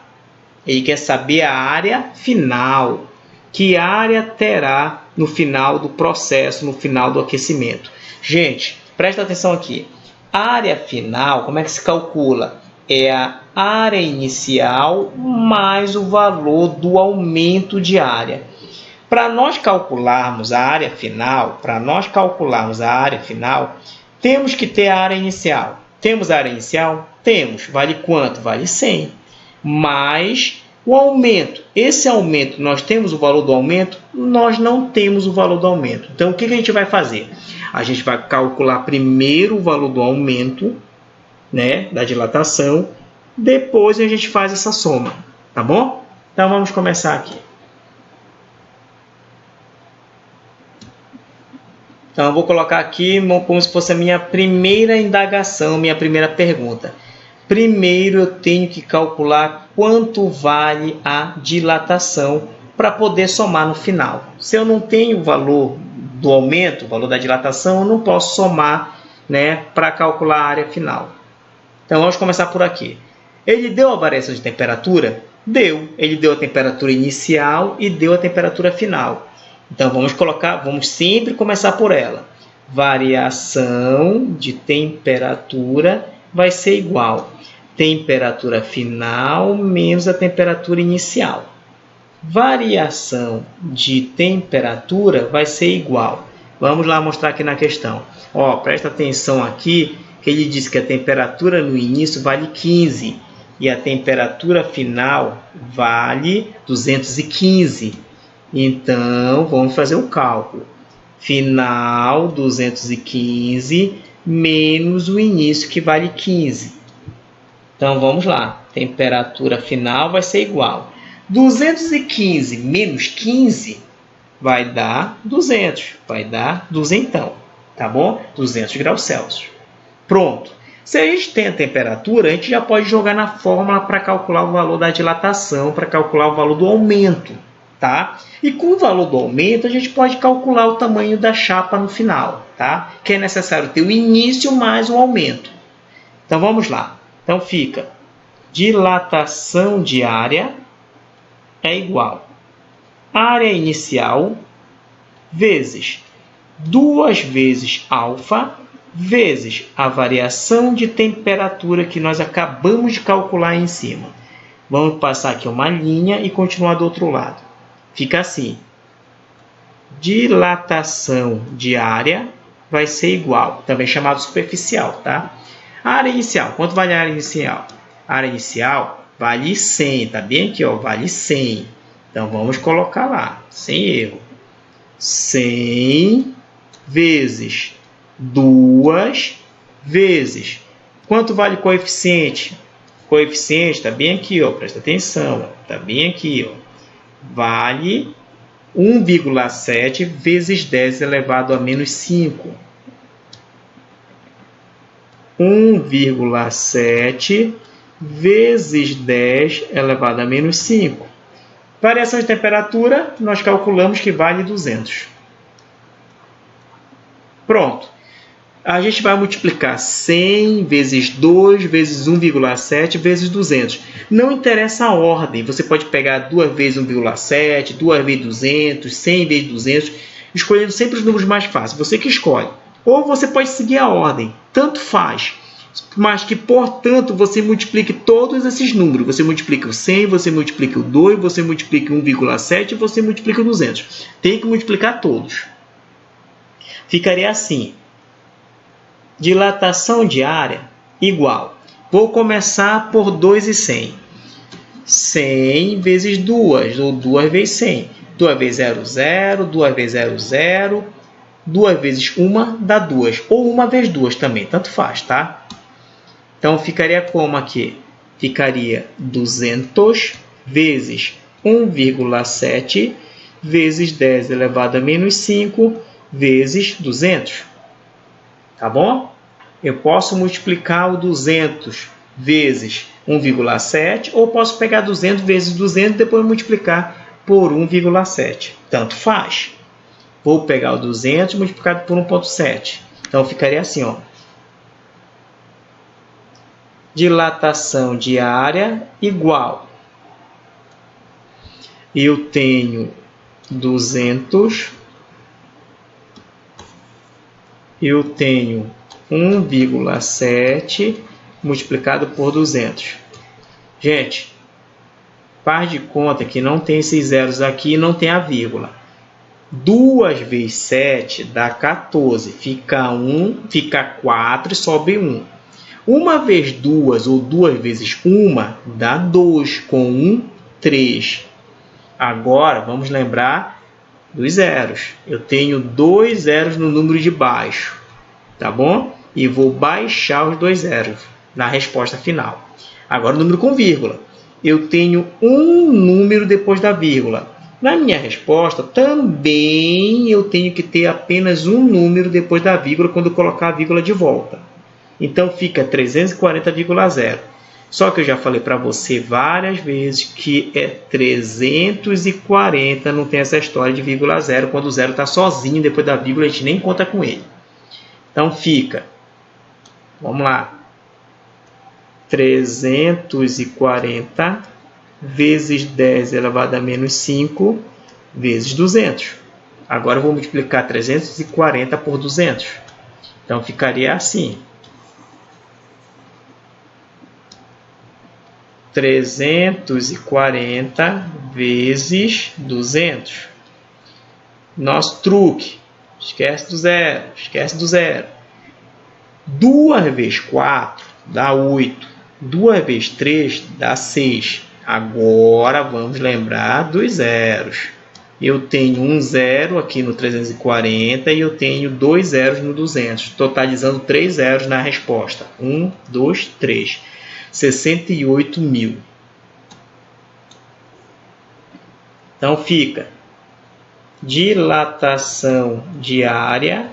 Ele quer saber a área final. Que área terá no final do processo, no final do aquecimento? Gente, presta atenção aqui. A área final, como é que se calcula? É a área inicial mais o valor do aumento de área. Para nós calcularmos a área final, temos que ter a área inicial. Temos a área inicial? Temos. Vale quanto? Vale 100. Mais o aumento. Esse aumento, nós temos o valor do aumento? Nós não temos o valor do aumento. Então, o que a gente vai fazer? A gente vai calcular primeiro o valor do aumento, né, da dilatação. Depois a gente faz essa soma. Tá bom? Então, vamos começar aqui. Então, eu vou colocar aqui como se fosse a minha primeira indagação, minha primeira pergunta. Primeiro, eu tenho que calcular quanto vale a dilatação para poder somar no final. Se eu não tenho o valor do aumento, o valor da dilatação, eu não posso somar, né, para calcular a área final. Então, vamos começar por aqui. Ele deu a variação de temperatura? Deu. Ele deu a temperatura inicial e deu a temperatura final. Então, vamos sempre começar por ela. Variação de temperatura vai ser igual temperatura final menos a temperatura inicial. Variação de temperatura vai ser igual. Vamos lá mostrar aqui na questão. Ó, presta atenção aqui que ele diz que a temperatura no início vale 15 e a temperatura final vale 215. Então, vamos fazer o cálculo. Final 215 menos o início que vale 15. Então, vamos lá. Temperatura final vai ser igual. 215 menos 15 vai dar 200. Vai dar duzentão. Tá bom? 200 graus Celsius. Pronto. Se a gente tem a temperatura, a gente já pode jogar na fórmula para calcular o valor da dilatação, para calcular o valor do aumento. Tá? E com o valor do aumento, a gente pode calcular o tamanho da chapa no final. Tá? Que é necessário ter o início mais o aumento. Então, vamos lá. Então, fica dilatação de área é igual área inicial vezes 2 vezes alfa vezes a variação de temperatura que nós acabamos de calcular aí em cima. Vamos passar aqui uma linha e continuar do outro lado. Fica assim. Dilatação de área vai ser igual, também chamado superficial, tá? A área inicial, quanto vale a área inicial? A área inicial vale 100, tá bem aqui, ó, vale 100. Então, vamos colocar lá, sem erro. 100 vezes 2 vezes. Quanto vale o coeficiente? Coeficiente está bem aqui, ó, presta atenção, está bem aqui, ó. Vale 1,7 vezes 10 elevado a menos 5. 1,7 vezes 10 elevado a menos 5. Variação de temperatura, nós calculamos que vale 200. Pronto. A gente vai multiplicar 100 vezes 2 vezes 1,7 vezes 200. Não interessa a ordem. Você pode pegar 2 vezes 1,7, 2 vezes 200, 100 vezes 200, escolhendo sempre os números mais fáceis. Você que escolhe. Ou você pode seguir a ordem. Tanto faz. Mas que, portanto, você multiplique todos esses números. Você multiplica o 100, você multiplica o 2, você multiplica o 1,7 e você multiplica o 200. Tem que multiplicar todos. Ficaria assim. Dilatação de área igual. Vou começar por 2 e 100. 100 vezes 2, ou 2 vezes 100. 2 vezes 0, 0. 2 vezes 0, 0. 2 vezes 1 dá 2. Ou 1 vezes 2 também, tanto faz, tá? Então, ficaria como aqui? Ficaria 200 vezes 1,7 vezes 10 elevado a menos 5 vezes 200. Tá bom? Eu posso multiplicar o 200 vezes 1,7 ou posso pegar 200 vezes 200 e depois multiplicar por 1,7. Tanto faz. Vou pegar o 200 multiplicado por 1,7. Então, ficaria assim, ó. Dilatação de área igual. Eu tenho 200. Eu tenho 1,7 multiplicado por 200. Gente, faz de conta que não tem esses zeros aqui e não tem a vírgula. 2 vezes 7 dá 14. Fica 4 e sobe 1. 1 vezes 2 ou 2 vezes 1 dá 2. Com 1, 3. Agora, vamos lembrar dos zeros. Eu tenho 2 zeros no número de baixo. Tá bom? E vou baixar os 2 zeros na resposta final. Agora, o número com vírgula. Eu tenho um número depois da vírgula. Na minha resposta, também eu tenho que ter apenas um número depois da vírgula quando eu colocar a vírgula de volta. Então, fica 340,0. Só que eu já falei para você várias vezes que é 340, não tem essa história de vírgula zero. Quando o zero está sozinho, depois da vírgula, a gente nem conta com ele. Então, fica, vamos lá, 340 vezes 10 elevado a menos 5 vezes 200. Agora eu vou multiplicar 340 por 200. Então, ficaria assim. 340 vezes 200. Nosso truque. Esquece do zero. Esquece do zero. 2 vezes 4 dá 8. 2 vezes 3 dá 6. Agora vamos lembrar dos zeros. Eu tenho um zero aqui no 340 e eu tenho 2 zeros no 200, totalizando 3 zeros na resposta. 1, 2, 3. 68 mil. Então fica dilatação diária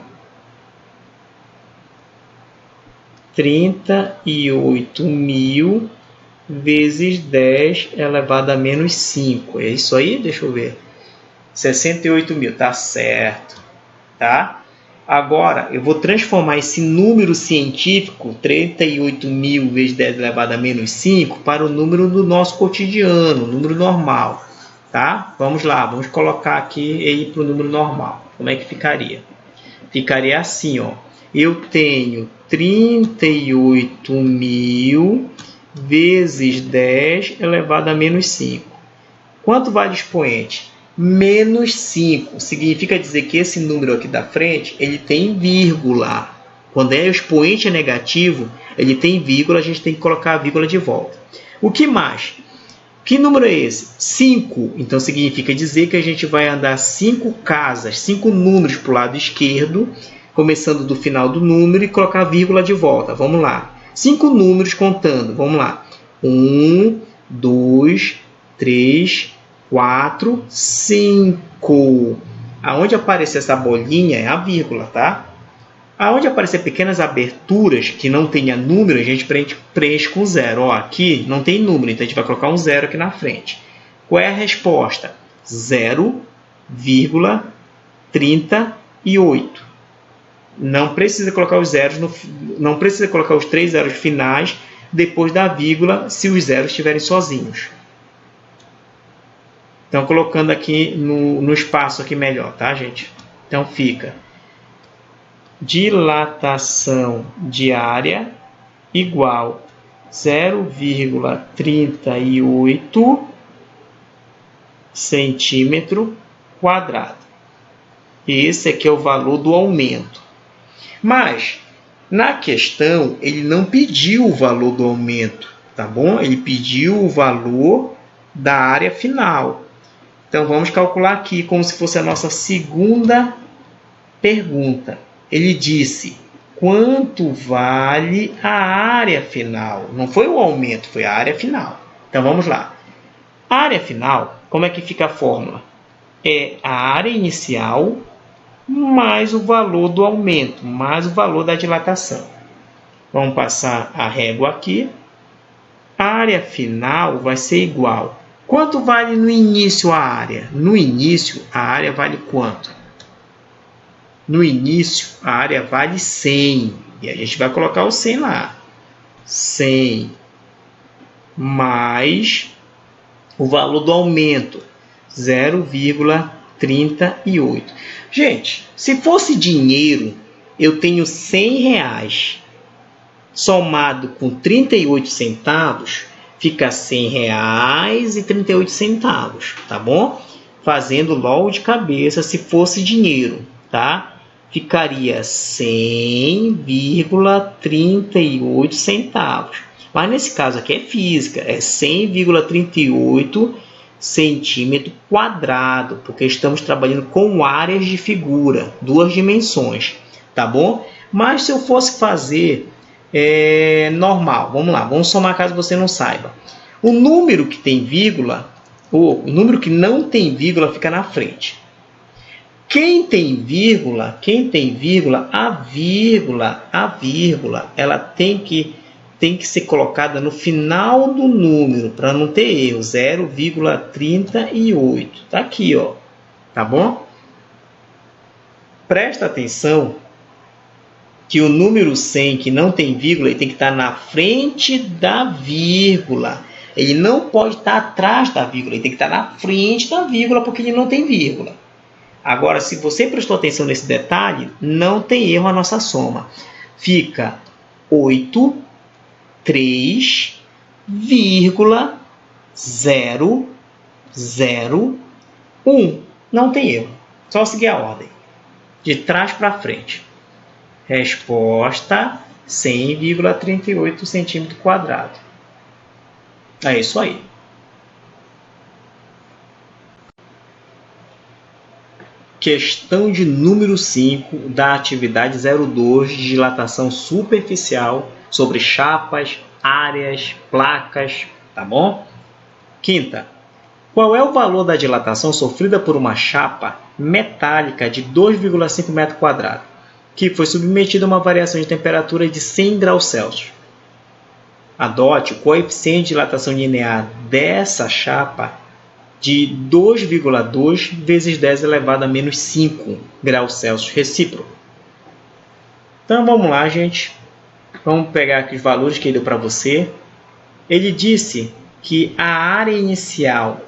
38 mil vezes 10 elevado a menos 5. É isso aí? Deixa eu ver. 68 mil, tá certo. Tá? Agora, eu vou transformar esse número científico, 38 mil vezes 10 elevado a menos 5, para o número do nosso cotidiano, o número normal. Tá? Vamos lá, vamos colocar aqui ele para o número normal. Como é que ficaria? Ficaria assim, ó. Eu tenho 38 mil vezes 10 elevado a menos 5. Quanto vale o expoente? Menos 5. Significa dizer que esse número aqui da frente, ele tem vírgula. Quando o expoente é negativo, ele tem vírgula, a gente tem que colocar a vírgula de volta. O que mais? Que número é esse? 5. Então, significa dizer que a gente vai andar 5 casas, 5 números para o lado esquerdo, começando do final do número e colocar a vírgula de volta. Vamos lá. 5 números contando. Vamos lá. 1, 2, 3, 4, 5. Aonde aparecer essa bolinha é a vírgula, tá? Aonde aparecer pequenas aberturas que não tenha número, a gente preenche com zero. Ó, aqui não tem número, então a gente vai colocar um zero aqui na frente. Qual é a resposta? 0,38. Não precisa colocar os zeros, não precisa colocar os 3 zeros finais depois da vírgula se os zeros estiverem sozinhos. Então, colocando aqui no espaço aqui melhor, tá, gente? Então, fica dilatação diária igual 0,38 centímetro quadrado. Esse aqui é o valor do aumento. Mas, na questão, ele não pediu o valor do aumento, tá bom? Ele pediu o valor da área final. Então, vamos calcular aqui como se fosse a nossa segunda pergunta. Ele disse, quanto vale a área final? Não foi o aumento, foi a área final. Então, vamos lá. A área final, como é que fica a fórmula? É a área inicial mais o valor do aumento, mais o valor da dilatação. Vamos passar a régua aqui. A área final vai ser igual. Quanto vale no início a área? No início, a área vale quanto? No início, a área vale 100. E a gente vai colocar o 100 lá. 100 mais o valor do aumento, 0,38. Gente, se fosse dinheiro, eu tenho 100 reais somado com 38 centavos, fica 100 reais e 38 centavos, tá bom? Fazendo logo de cabeça, se fosse dinheiro, tá? Ficaria 100,38 centavos. Mas nesse caso aqui é física, é 100,38 centímetro quadrado, porque estamos trabalhando com áreas de figura, 2 dimensões, tá bom? Mas se eu fosse fazer normal, vamos lá, vamos somar caso você não saiba. O número que tem vírgula, O número que não tem vírgula fica na frente. Quem tem vírgula, a vírgula, ela tem que ser colocada no final do número, para não ter erro, 0,38. Tá aqui, ó. Tá bom? Presta atenção que o número 100, que não tem vírgula, ele tem que estar na frente da vírgula. Ele não pode estar atrás da vírgula, ele tem que estar na frente da vírgula, porque ele não tem vírgula. Agora, se você prestou atenção nesse detalhe, não tem erro a nossa soma. Fica 83,001. Não tem erro. Só seguir a ordem. De trás para frente. Resposta 100,38 centímetros quadrados. É isso aí. Questão de número 5 da atividade 02 de dilatação superficial sobre chapas, áreas, placas, tá bom? Quinta. Qual é o valor da dilatação sofrida por uma chapa metálica de 2,5 metros quadrados, que foi submetida a uma variação de temperatura de 100 graus Celsius? Adote o coeficiente de dilatação linear dessa chapa de 2,2 vezes 10 elevado a menos 5 graus Celsius recíproco. Então, vamos lá, gente. Vamos pegar aqui os valores que ele deu para você. Ele disse que a área inicial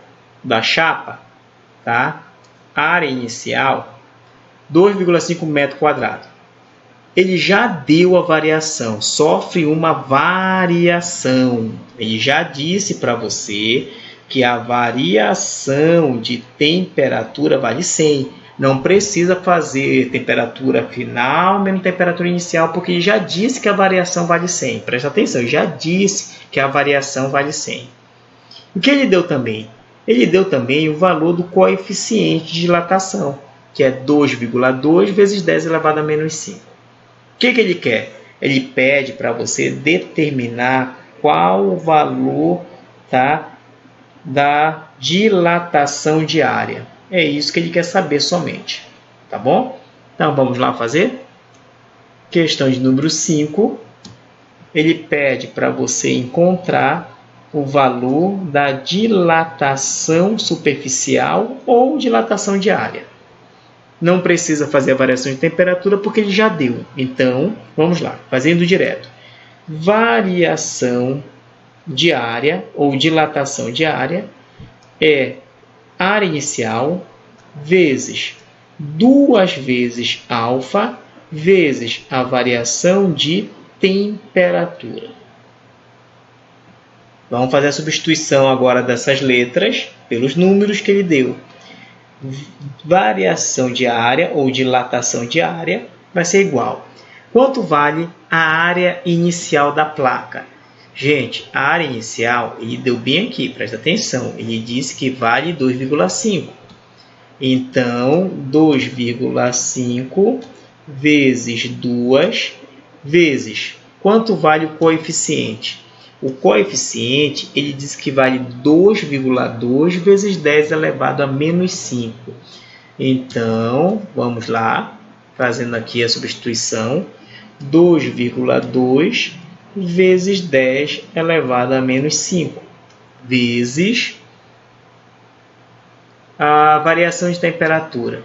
da chapa, tá? A área inicial, 2,5 metros quadrados. Ele já deu a variação, sofre uma variação. Ele já disse para você que a variação de temperatura vale 100. Não precisa fazer temperatura final menos temperatura inicial, porque ele já disse que a variação vale 100. Presta atenção, ele já disse que a variação vale 100. O que ele deu também? Ele deu também o valor do coeficiente de dilatação, que é 2,2 vezes 10 elevado a menos 5. O que ele quer? Ele pede para você determinar qual o valor, tá, da dilatação diária. É isso que ele quer saber somente. Tá bom? Então, vamos lá fazer? Questão de número 5. Ele pede para você encontrar o valor da dilatação superficial ou dilatação diária. Não precisa fazer a variação de temperatura porque ele já deu. Então, vamos lá, fazendo direto. Variação diária ou dilatação diária é área inicial vezes 2 vezes alfa vezes a variação de temperatura. Vamos fazer a substituição agora dessas letras pelos números que ele deu. Variação diária ou dilatação diária vai ser igual. Quanto vale a área inicial da placa? Gente, a área inicial, ele deu bem aqui, presta atenção. Ele disse que vale 2,5. Então, 2,5 vezes 2 vezes. Quanto vale o coeficiente? O coeficiente, ele diz que vale 2,2 vezes 10 elevado a menos 5. Então, vamos lá, fazendo aqui a substituição. 2,2 vezes 10 elevado a menos 5, vezes a variação de temperatura.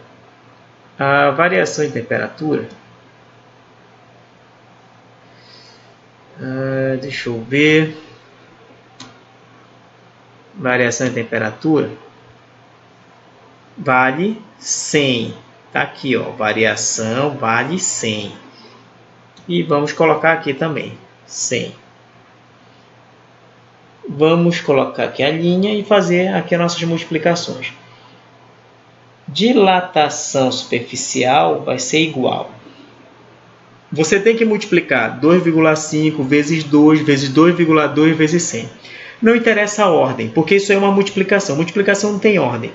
A variação de temperatura, deixa eu ver, variação de temperatura vale 100. Tá aqui, ó, variação vale 100. E vamos colocar aqui também 100. Vamos colocar aqui a linha e fazer aqui as nossas multiplicações. Dilatação superficial vai ser igual. Você tem que multiplicar 2,5 vezes 2 vezes 2,2 vezes 100. Não interessa a ordem, porque isso é uma multiplicação. Multiplicação não tem ordem.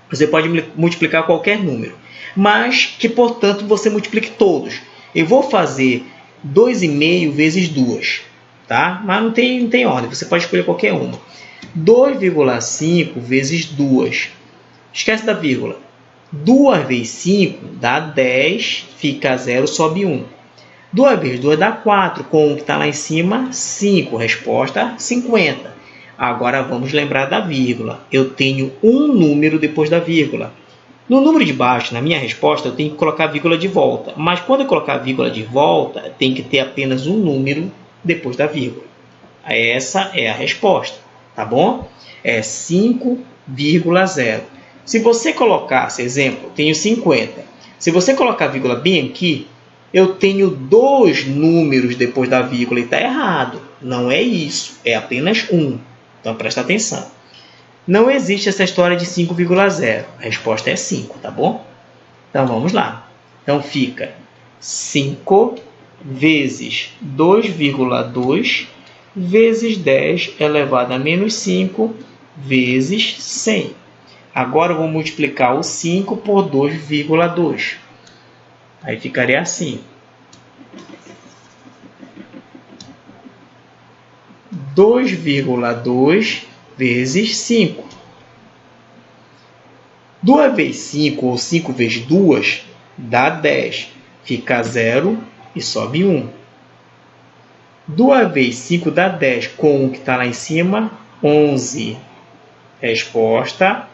Você pode multiplicar qualquer número, mas que, portanto, você multiplique todos. Eu vou fazer 2,5 vezes 2, tá? Mas não tem ordem, você pode escolher qualquer uma. 2,5 vezes 2. Esquece da vírgula. 2 vezes 5 dá 10, fica 0, sobe 1. 2 vezes 2 dá 4, com o que está lá em cima, 5. Resposta, 50. Agora vamos lembrar da vírgula. Eu tenho um número depois da vírgula. No número de baixo, na minha resposta, eu tenho que colocar a vírgula de volta. Mas quando eu colocar a vírgula de volta, tem que ter apenas um número depois da vírgula. Essa é a resposta, tá bom? É 5,0. Se você colocasse, exemplo, tenho 50. Se você colocar a vírgula bem aqui, eu tenho 2 números depois da vírgula e está errado. Não é isso, é apenas um. Então, presta atenção. Não existe essa história de 5,0. A resposta é 5, tá bom? Então, vamos lá. Então, fica 5 vezes 2,2 vezes 10 elevado a menos 5 vezes 100. Agora, eu vou multiplicar o 5 por 2,2. Aí ficaria assim. 2,2 vezes 5. 2 vezes 5 ou 5 vezes 2 dá 10. Fica 0 e sobe 1. 2 vezes 5 dá 10. Com o que está lá em cima, 11. Resposta,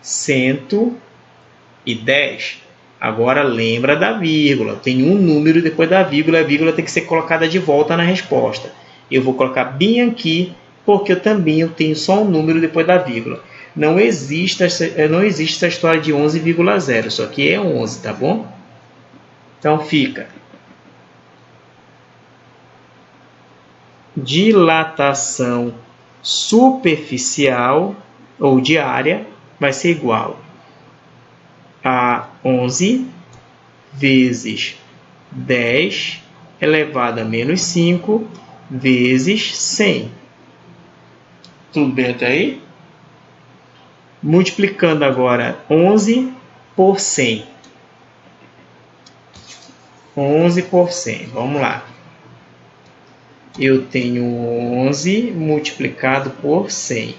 110. Agora lembra da vírgula. Tem um número depois da vírgula. A vírgula tem que ser colocada de volta na resposta. Eu vou colocar bem aqui, porque eu tenho só um número depois da vírgula. Não existe essa história de 11,0. Isso aqui é 11, tá bom? Então fica. Dilatação superficial ou diária vai ser igual a 11 vezes 10 elevado a menos 5 vezes 100. Tudo bem até aí? Multiplicando agora 11 por 100. 11 por 100. Vamos lá. Eu tenho 11 multiplicado por 100.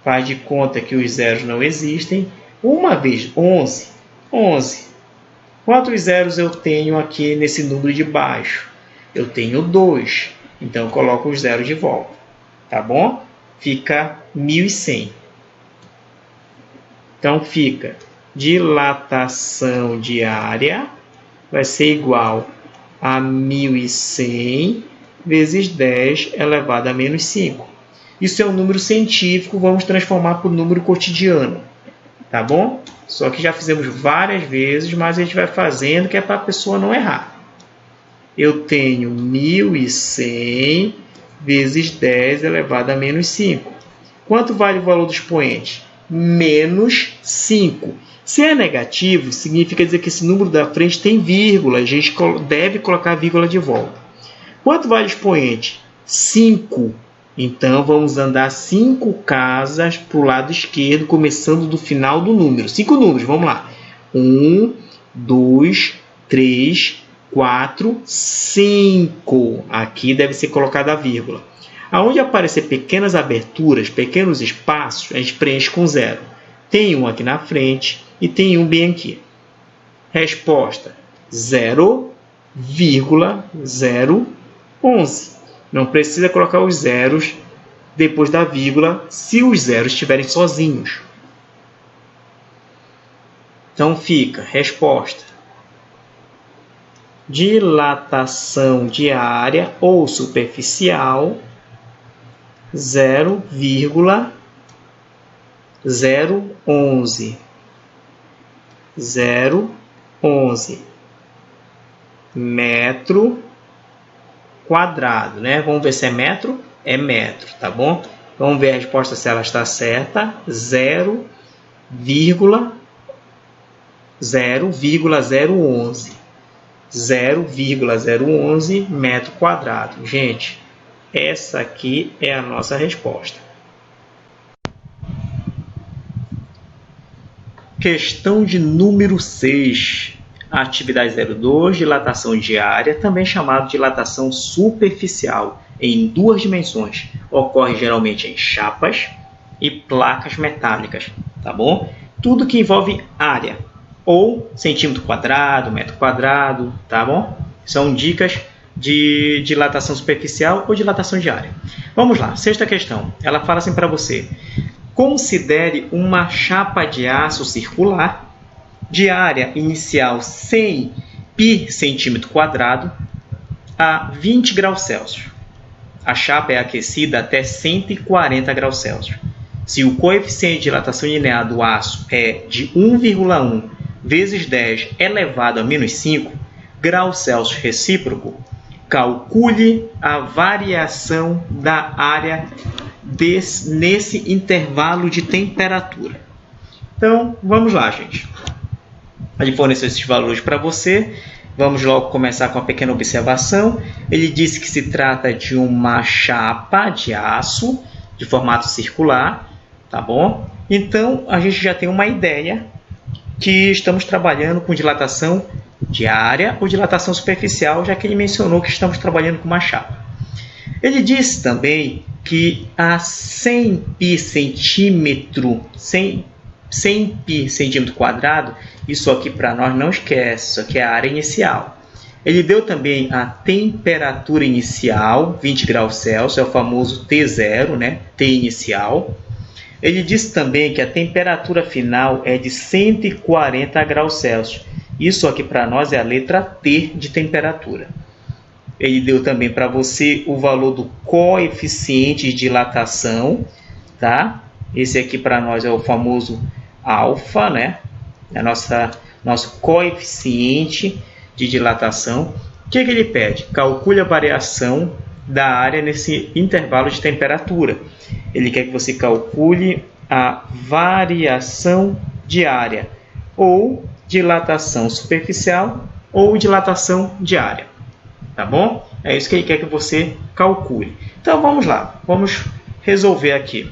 Faz de conta que os zeros não existem. Uma vez 11, 11. Quantos zeros eu tenho aqui nesse número de baixo? Eu tenho 2. Então, eu coloco os zeros de volta. Tá bom? Fica 1.100. Então, fica dilatação diária vai ser igual a 1.100 vezes 10 elevado a menos 5. Isso é um número científico, vamos transformar para o número cotidiano. Tá bom? Só que já fizemos várias vezes, mas a gente vai fazendo que é para a pessoa não errar. Eu tenho 1.100 vezes 10 elevado a menos 5. Quanto vale o valor do expoente? Menos 5. Se é negativo, significa dizer que esse número da frente tem vírgula. A gente deve colocar a vírgula de volta. Quanto vale o expoente? 5. Então, vamos andar 5 casas para o lado esquerdo, começando do final do número. 5 números, vamos lá. 1, 2, 3, 4, 5. Aqui deve ser colocada a vírgula. Aonde aparecer pequenas aberturas, pequenos espaços, a gente preenche com 0. Tem um aqui na frente e tem um bem aqui. Resposta: 0,011. Não precisa colocar os zeros depois da vírgula se os zeros estiverem sozinhos. Então fica, resposta: dilatação diária ou superficial 0,011. 0,11 metro quadrado, né? Vamos ver se é metro. É metro, tá bom? Vamos ver a resposta se ela está certa. 0,011. 0,011 metro quadrado. Gente, essa aqui é a nossa resposta. Questão de número 6. Atividade 02, dilatação diária, também chamado de dilatação superficial, em 2 dimensões. Ocorre geralmente em chapas e placas metálicas, tá bom? Tudo que envolve área, ou centímetro quadrado, metro quadrado, tá bom? São dicas de dilatação superficial ou dilatação de área. Vamos lá, sexta questão. Ela fala assim para você: considere uma chapa de aço circular de área inicial 100 pi centímetro quadrado a 20 graus Celsius. A chapa é aquecida até 140 graus Celsius. Se o coeficiente de dilatação linear do aço é de 1,1 vezes 10 elevado a menos 5 graus Celsius recíproco, calcule a variação da área nesse intervalo de temperatura. Então, vamos lá, gente. Ele forneceu esses valores para você. Vamos logo começar com a pequena observação. Ele disse que se trata de uma chapa de aço de formato circular, tá bom? Então, a gente já tem uma ideia que estamos trabalhando com dilatação de área ou dilatação superficial, já que ele mencionou que estamos trabalhando com uma chapa. Ele disse também que a 100 pi centímetro quadrado, isso aqui para nós não esquece, isso aqui é a área inicial. Ele deu também a temperatura inicial, 20 graus Celsius, é o famoso T0, né? T inicial. Ele disse também que a temperatura final é de 140 graus Celsius. Isso aqui para nós é a letra T de temperatura. Ele deu também para você o valor do coeficiente de dilatação, tá? Esse aqui para nós é o famoso alfa, né? É nosso coeficiente de dilatação. O que ele pede? Calcule a variação da área nesse intervalo de temperatura. Ele quer que você calcule a variação de área, ou dilatação superficial, ou dilatação de área. Tá bom? É isso que ele quer que você calcule. Então vamos lá, vamos resolver aqui.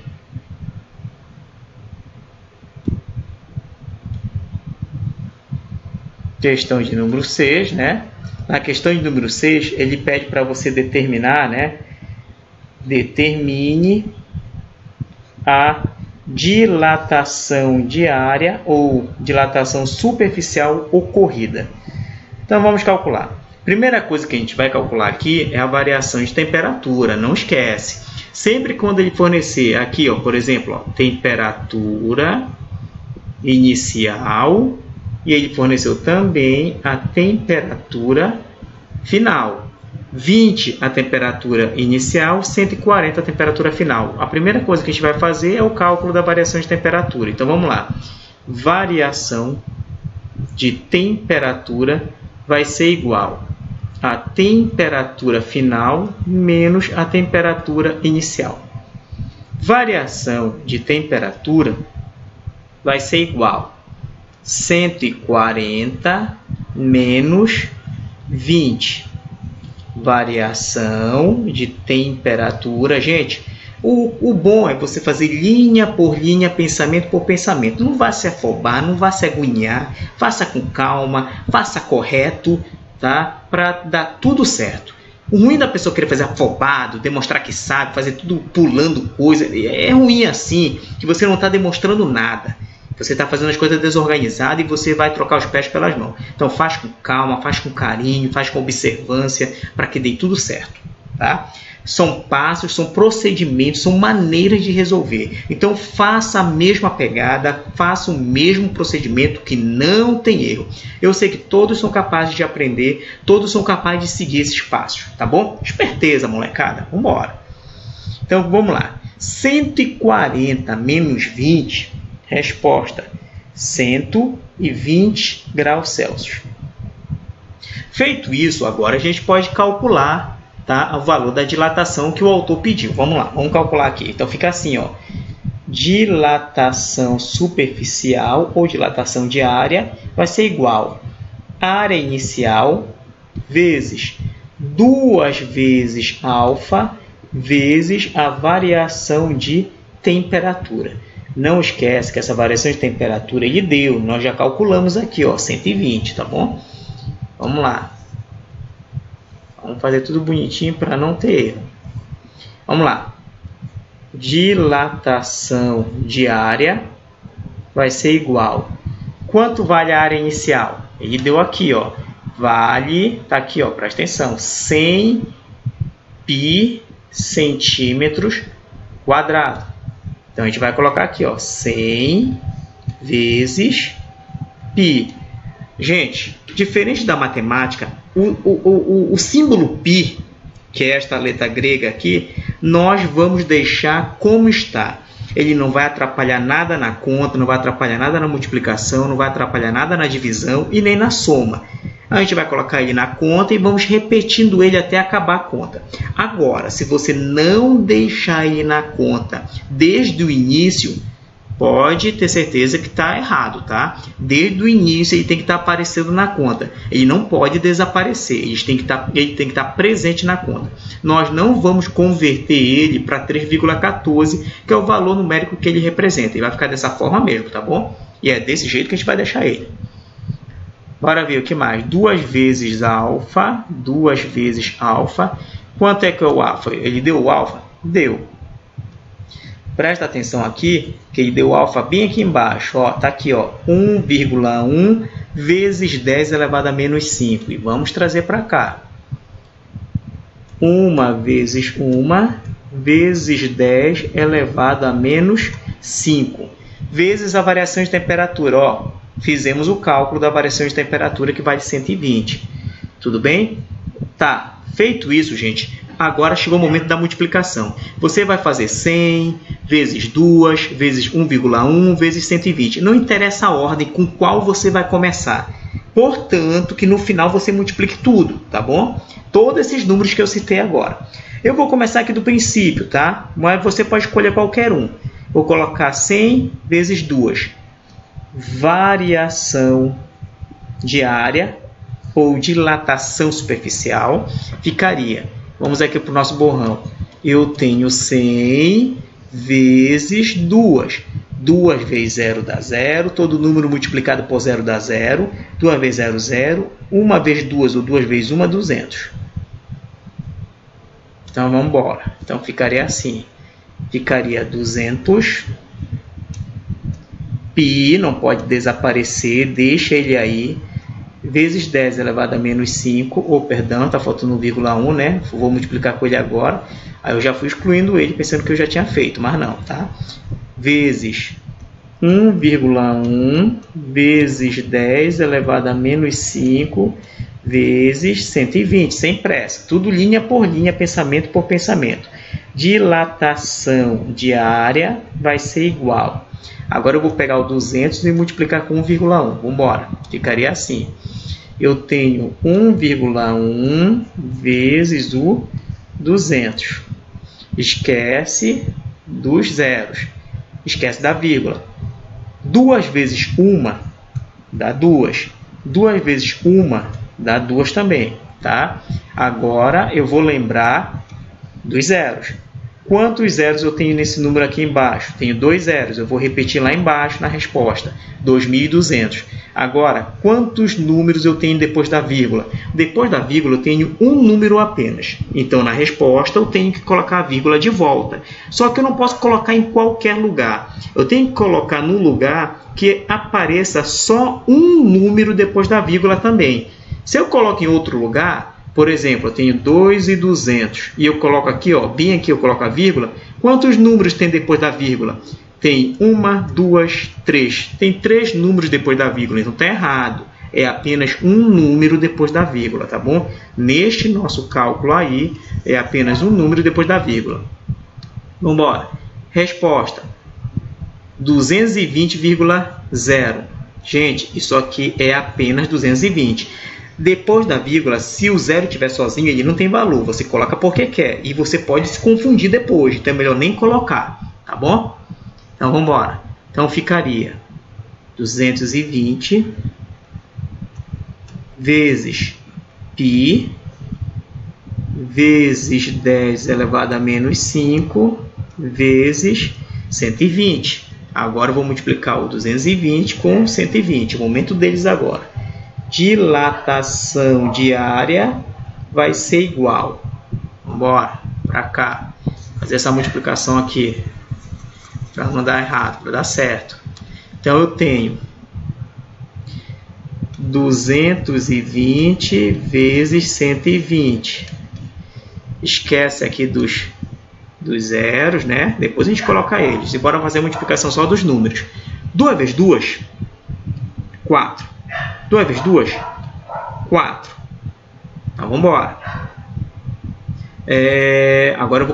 Questão de número 6, né? Na questão de número 6, ele pede para você determinar, né? Determine a dilatação de área ou dilatação superficial ocorrida. Então vamos calcular. Primeira coisa que a gente vai calcular aqui é a variação de temperatura, não esquece. Sempre quando ele fornecer aqui, ó, por exemplo, ó, temperatura inicial, e ele forneceu também a temperatura final. 20 a temperatura inicial, 140 a temperatura final. A primeira coisa que a gente vai fazer é o cálculo da variação de temperatura. Então vamos lá. Variação de temperatura vai ser igual a temperatura final menos a temperatura inicial. Variação de temperatura vai ser igual 140 menos 20. Variação de temperatura. Gente, o bom é você fazer linha por linha, pensamento por pensamento. Não vá se afobar, não vá se agoniar. Faça com calma, faça correto, tá? Para dar tudo certo. O ruim da pessoa querer fazer afobado, demonstrar que sabe, fazer tudo pulando coisa, é ruim assim, que você não está demonstrando nada. Você está fazendo as coisas desorganizadas e você vai trocar os pés pelas mãos. Então faz com calma, faz com carinho, faz com observância para que dê tudo certo. Tá? São passos, são procedimentos, são maneiras de resolver. Então faça a mesma pegada, faça o mesmo procedimento que não tem erro. Eu sei que todos são capazes de aprender, todos são capazes de seguir esses passos. Tá bom? Esperteza, molecada. Vamos embora. Então vamos lá. 140 menos 20... Resposta: 120 graus Celsius. Feito isso, agora a gente pode calcular, tá, o valor da dilatação que o autor pediu. Vamos lá, vamos calcular aqui. Então fica assim, ó, dilatação superficial ou dilatação de área vai ser igual a área inicial vezes 2 vezes alfa vezes a variação de temperatura. Não esquece que essa variação de temperatura ele deu. Nós já calculamos aqui, ó, 120, tá bom? Vamos lá. Vamos fazer tudo bonitinho para não ter erro. Vamos lá. dilatação diária vai ser igual. Quanto vale a área inicial? Ele deu aqui, ó. Vale, tá aqui, ó, presta atenção, 100 pi centímetros quadrados. Então, a gente vai colocar aqui, ó, 100 vezes pi. Gente, diferente da matemática, o símbolo pi, que é esta letra grega aqui, nós vamos deixar como está. Ele não vai atrapalhar nada na conta, não vai atrapalhar nada na multiplicação, não vai atrapalhar nada na divisão e nem na soma. A gente vai colocar ele na conta e vamos repetindo ele até acabar a conta. Agora, se você não deixar ele na conta desde o início, pode ter certeza que está errado, tá? Desde o início ele tem que estar aparecendo na conta. Ele não pode desaparecer, ele tem que estar presente na conta. Nós não vamos converter ele para 3,14, que é o valor numérico que ele representa. Ele vai ficar dessa forma mesmo, tá bom? E é desse jeito que a gente vai deixar ele. Bora ver o que mais. 2 vezes alfa, 2 vezes alfa. Quanto é que é o alfa? Ele deu o alfa? Deu. Presta atenção aqui, que ele deu o alfa bem aqui embaixo. Ó, tá aqui, ó, 1,1 vezes 10 elevado a menos 5. E vamos trazer para cá. 1 vezes 1 vezes 10 elevado a menos 5. Vezes a variação de temperatura. Ó, fizemos o cálculo da variação de temperatura que vale 120. Tudo bem? Tá. Feito isso, gente, agora chegou o momento da multiplicação. Você vai fazer 100 vezes 2 vezes 1,1 vezes 120. Não interessa a ordem com qual você vai começar. Portanto, que no final você multiplique tudo, tá bom? Todos esses números que eu citei agora. Eu vou começar aqui do princípio, tá? Mas você pode escolher qualquer um. Vou colocar 100 vezes 2. Variação diária ou dilatação superficial ficaria. Vamos aqui para o nosso borrão. Eu tenho 100 vezes 2. 2 vezes 0 dá 0. Todo número multiplicado por 0 dá 0. 2 vezes 0, 0. 1 vezes 2 ou 2 vezes 1, 200. Então, vamos embora. Então, ficaria assim. Ficaria 200 pi, não pode desaparecer, deixa ele aí, vezes 10 elevado a menos 5, ou perdão, está faltando 1,1, né? Vou multiplicar com ele agora. Aí eu já fui excluindo ele, pensando que eu já tinha feito, mas não, tá? Vezes 1,1 vezes 10 elevado a menos 5 vezes 120, sem pressa. Tudo linha por linha, pensamento por pensamento. Dilatação diária vai ser igual. Agora eu vou pegar o 200 e multiplicar com 1,1. Vamos embora. Ficaria assim. Eu tenho 1,1 vezes o 200. Esquece dos zeros. Esquece da vírgula. 2 vezes 1 dá 2. 2 vezes 1 dá 2 também. Tá? Agora eu vou lembrar dos zeros. Quantos zeros eu tenho nesse número aqui embaixo? Tenho 2 zeros. Eu vou repetir lá embaixo na resposta. 2.200. Agora, quantos números eu tenho depois da vírgula? Depois da vírgula eu tenho um número apenas. Então, na resposta, eu tenho que colocar a vírgula de volta. Só que eu não posso colocar em qualquer lugar. Eu tenho que colocar num lugar que apareça só um número depois da vírgula também. Se eu coloco em outro lugar... Por exemplo, eu tenho 2.200 e eu coloco aqui, ó, bem aqui eu coloco a vírgula. Quantos números tem depois da vírgula? Tem 1, 2, 3. Tem 3 números depois da vírgula, então está errado. É apenas um número depois da vírgula, tá bom? Neste nosso cálculo aí, é apenas um número depois da vírgula. Vamos embora. Resposta: 220,0. Gente, isso aqui é apenas 220. Depois da vírgula, se o zero estiver sozinho, ele não tem valor. Você coloca porque quer. E você pode se confundir depois. Então é melhor nem colocar. Tá bom? Então vamos embora. Então ficaria 220 vezes π vezes 10 elevado a menos 5 vezes 120. Agora eu vou multiplicar o 220 com 120. O momento deles agora. Dilatação diária vai ser igual. Vamos embora para cá. Fazer essa multiplicação aqui. para não dar errado, para dar certo. Então, eu tenho 220 vezes 120. Esquece aqui dos zeros, né? Depois a gente coloca eles. E bora fazer a multiplicação só dos números. 2 vezes 2, 4. 2 vezes 2, 4. Então, vamos embora. Agora eu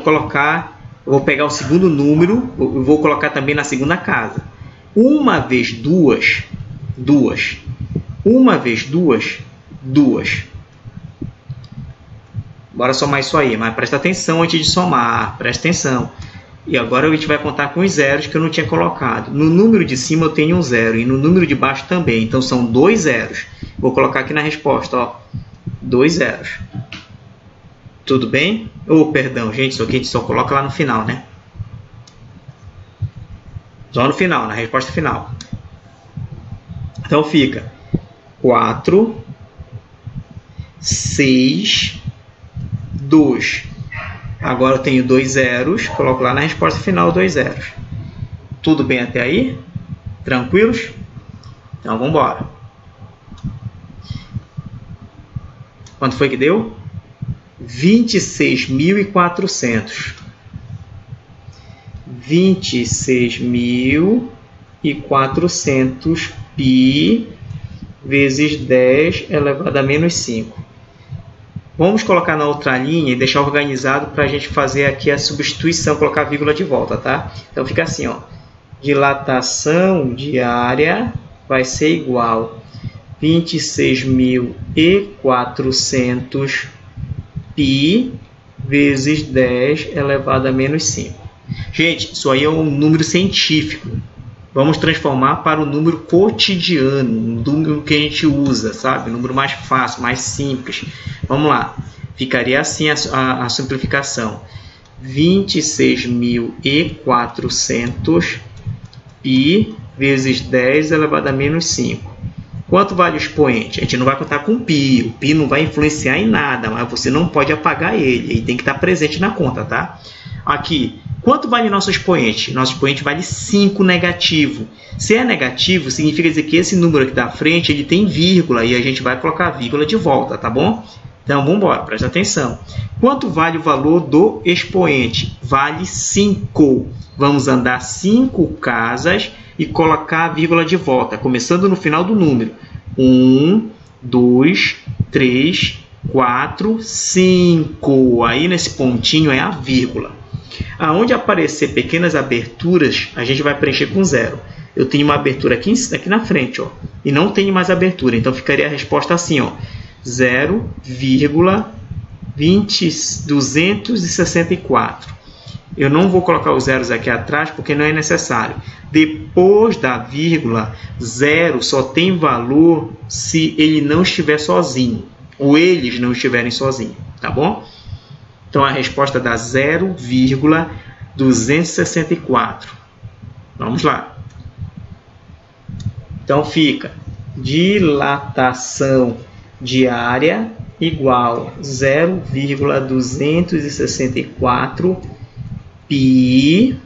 vou pegar o segundo número, eu vou colocar também na segunda casa. 1 vezes 2, 2. 1 vezes 2, 2. Bora somar isso aí, mas presta atenção antes de somar, presta atenção. E agora a gente vai contar com os zeros que eu não tinha colocado. No número de cima eu tenho um zero e no número de baixo também, então são 2 zeros. Vou colocar aqui na resposta, ó, 2 zeros. Tudo bem? Perdão, gente, isso aqui a gente só coloca lá no final, né? Só no final, na resposta final. Então fica 4, 6, 2. Agora eu tenho 2 zeros, coloco lá na resposta final 2 zeros. Tudo bem até aí? Tranquilos? Então vamos embora. Quanto foi que deu? 26.400. 26.400 π vezes 10 elevado a menos 5. Vamos colocar na outra linha e deixar organizado para a gente fazer aqui a substituição, colocar a vírgula de volta, tá? Então fica assim, ó. Dilatação diária vai ser igual a 26.400 π vezes 10 elevado a menos 5. Gente, isso aí é um número científico. Vamos transformar para o número cotidiano, um número que a gente usa, sabe? Um número mais fácil, mais simples. Vamos lá. Ficaria assim a simplificação. 26.400 π vezes 10 elevado a menos 5. Quanto vale o expoente? A gente não vai contar com π. O π não vai influenciar em nada, mas você não pode apagar ele. Ele tem que estar presente na conta, tá? Aqui. Quanto vale nosso expoente? Nosso expoente vale 5 negativo. Se é negativo, significa dizer que esse número aqui da frente ele tem vírgula e a gente vai colocar a vírgula de volta, tá bom? Então, vamos embora, presta atenção. Quanto vale o valor do expoente? Vale 5. Vamos andar 5 casas e colocar a vírgula de volta, começando no final do número. 1, 2, 3, 4, 5. Aí, nesse pontinho, é a vírgula. Aonde aparecer pequenas aberturas, a gente vai preencher com 0. Eu tenho uma abertura aqui na frente, ó, e não tenho mais abertura. Então, ficaria a resposta assim, ó, 0,264. Eu não vou colocar os zeros aqui atrás porque não é necessário. Depois da vírgula, 0 só tem valor se ele não estiver sozinho, ou eles não estiverem sozinhos, tá bom? Então, a resposta dá 0,264. Vamos lá. Então, fica dilatação diária igual a 0,264 π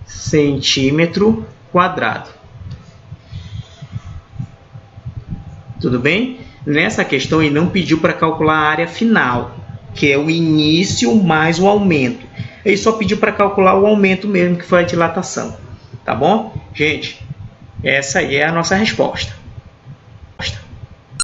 centímetro quadrado. Tudo bem? Nessa questão, ele não pediu para calcular a área final, que é o início mais o aumento. Ele só pediu para calcular o aumento mesmo, que foi a dilatação. Tá bom? Gente, essa aí é a nossa resposta.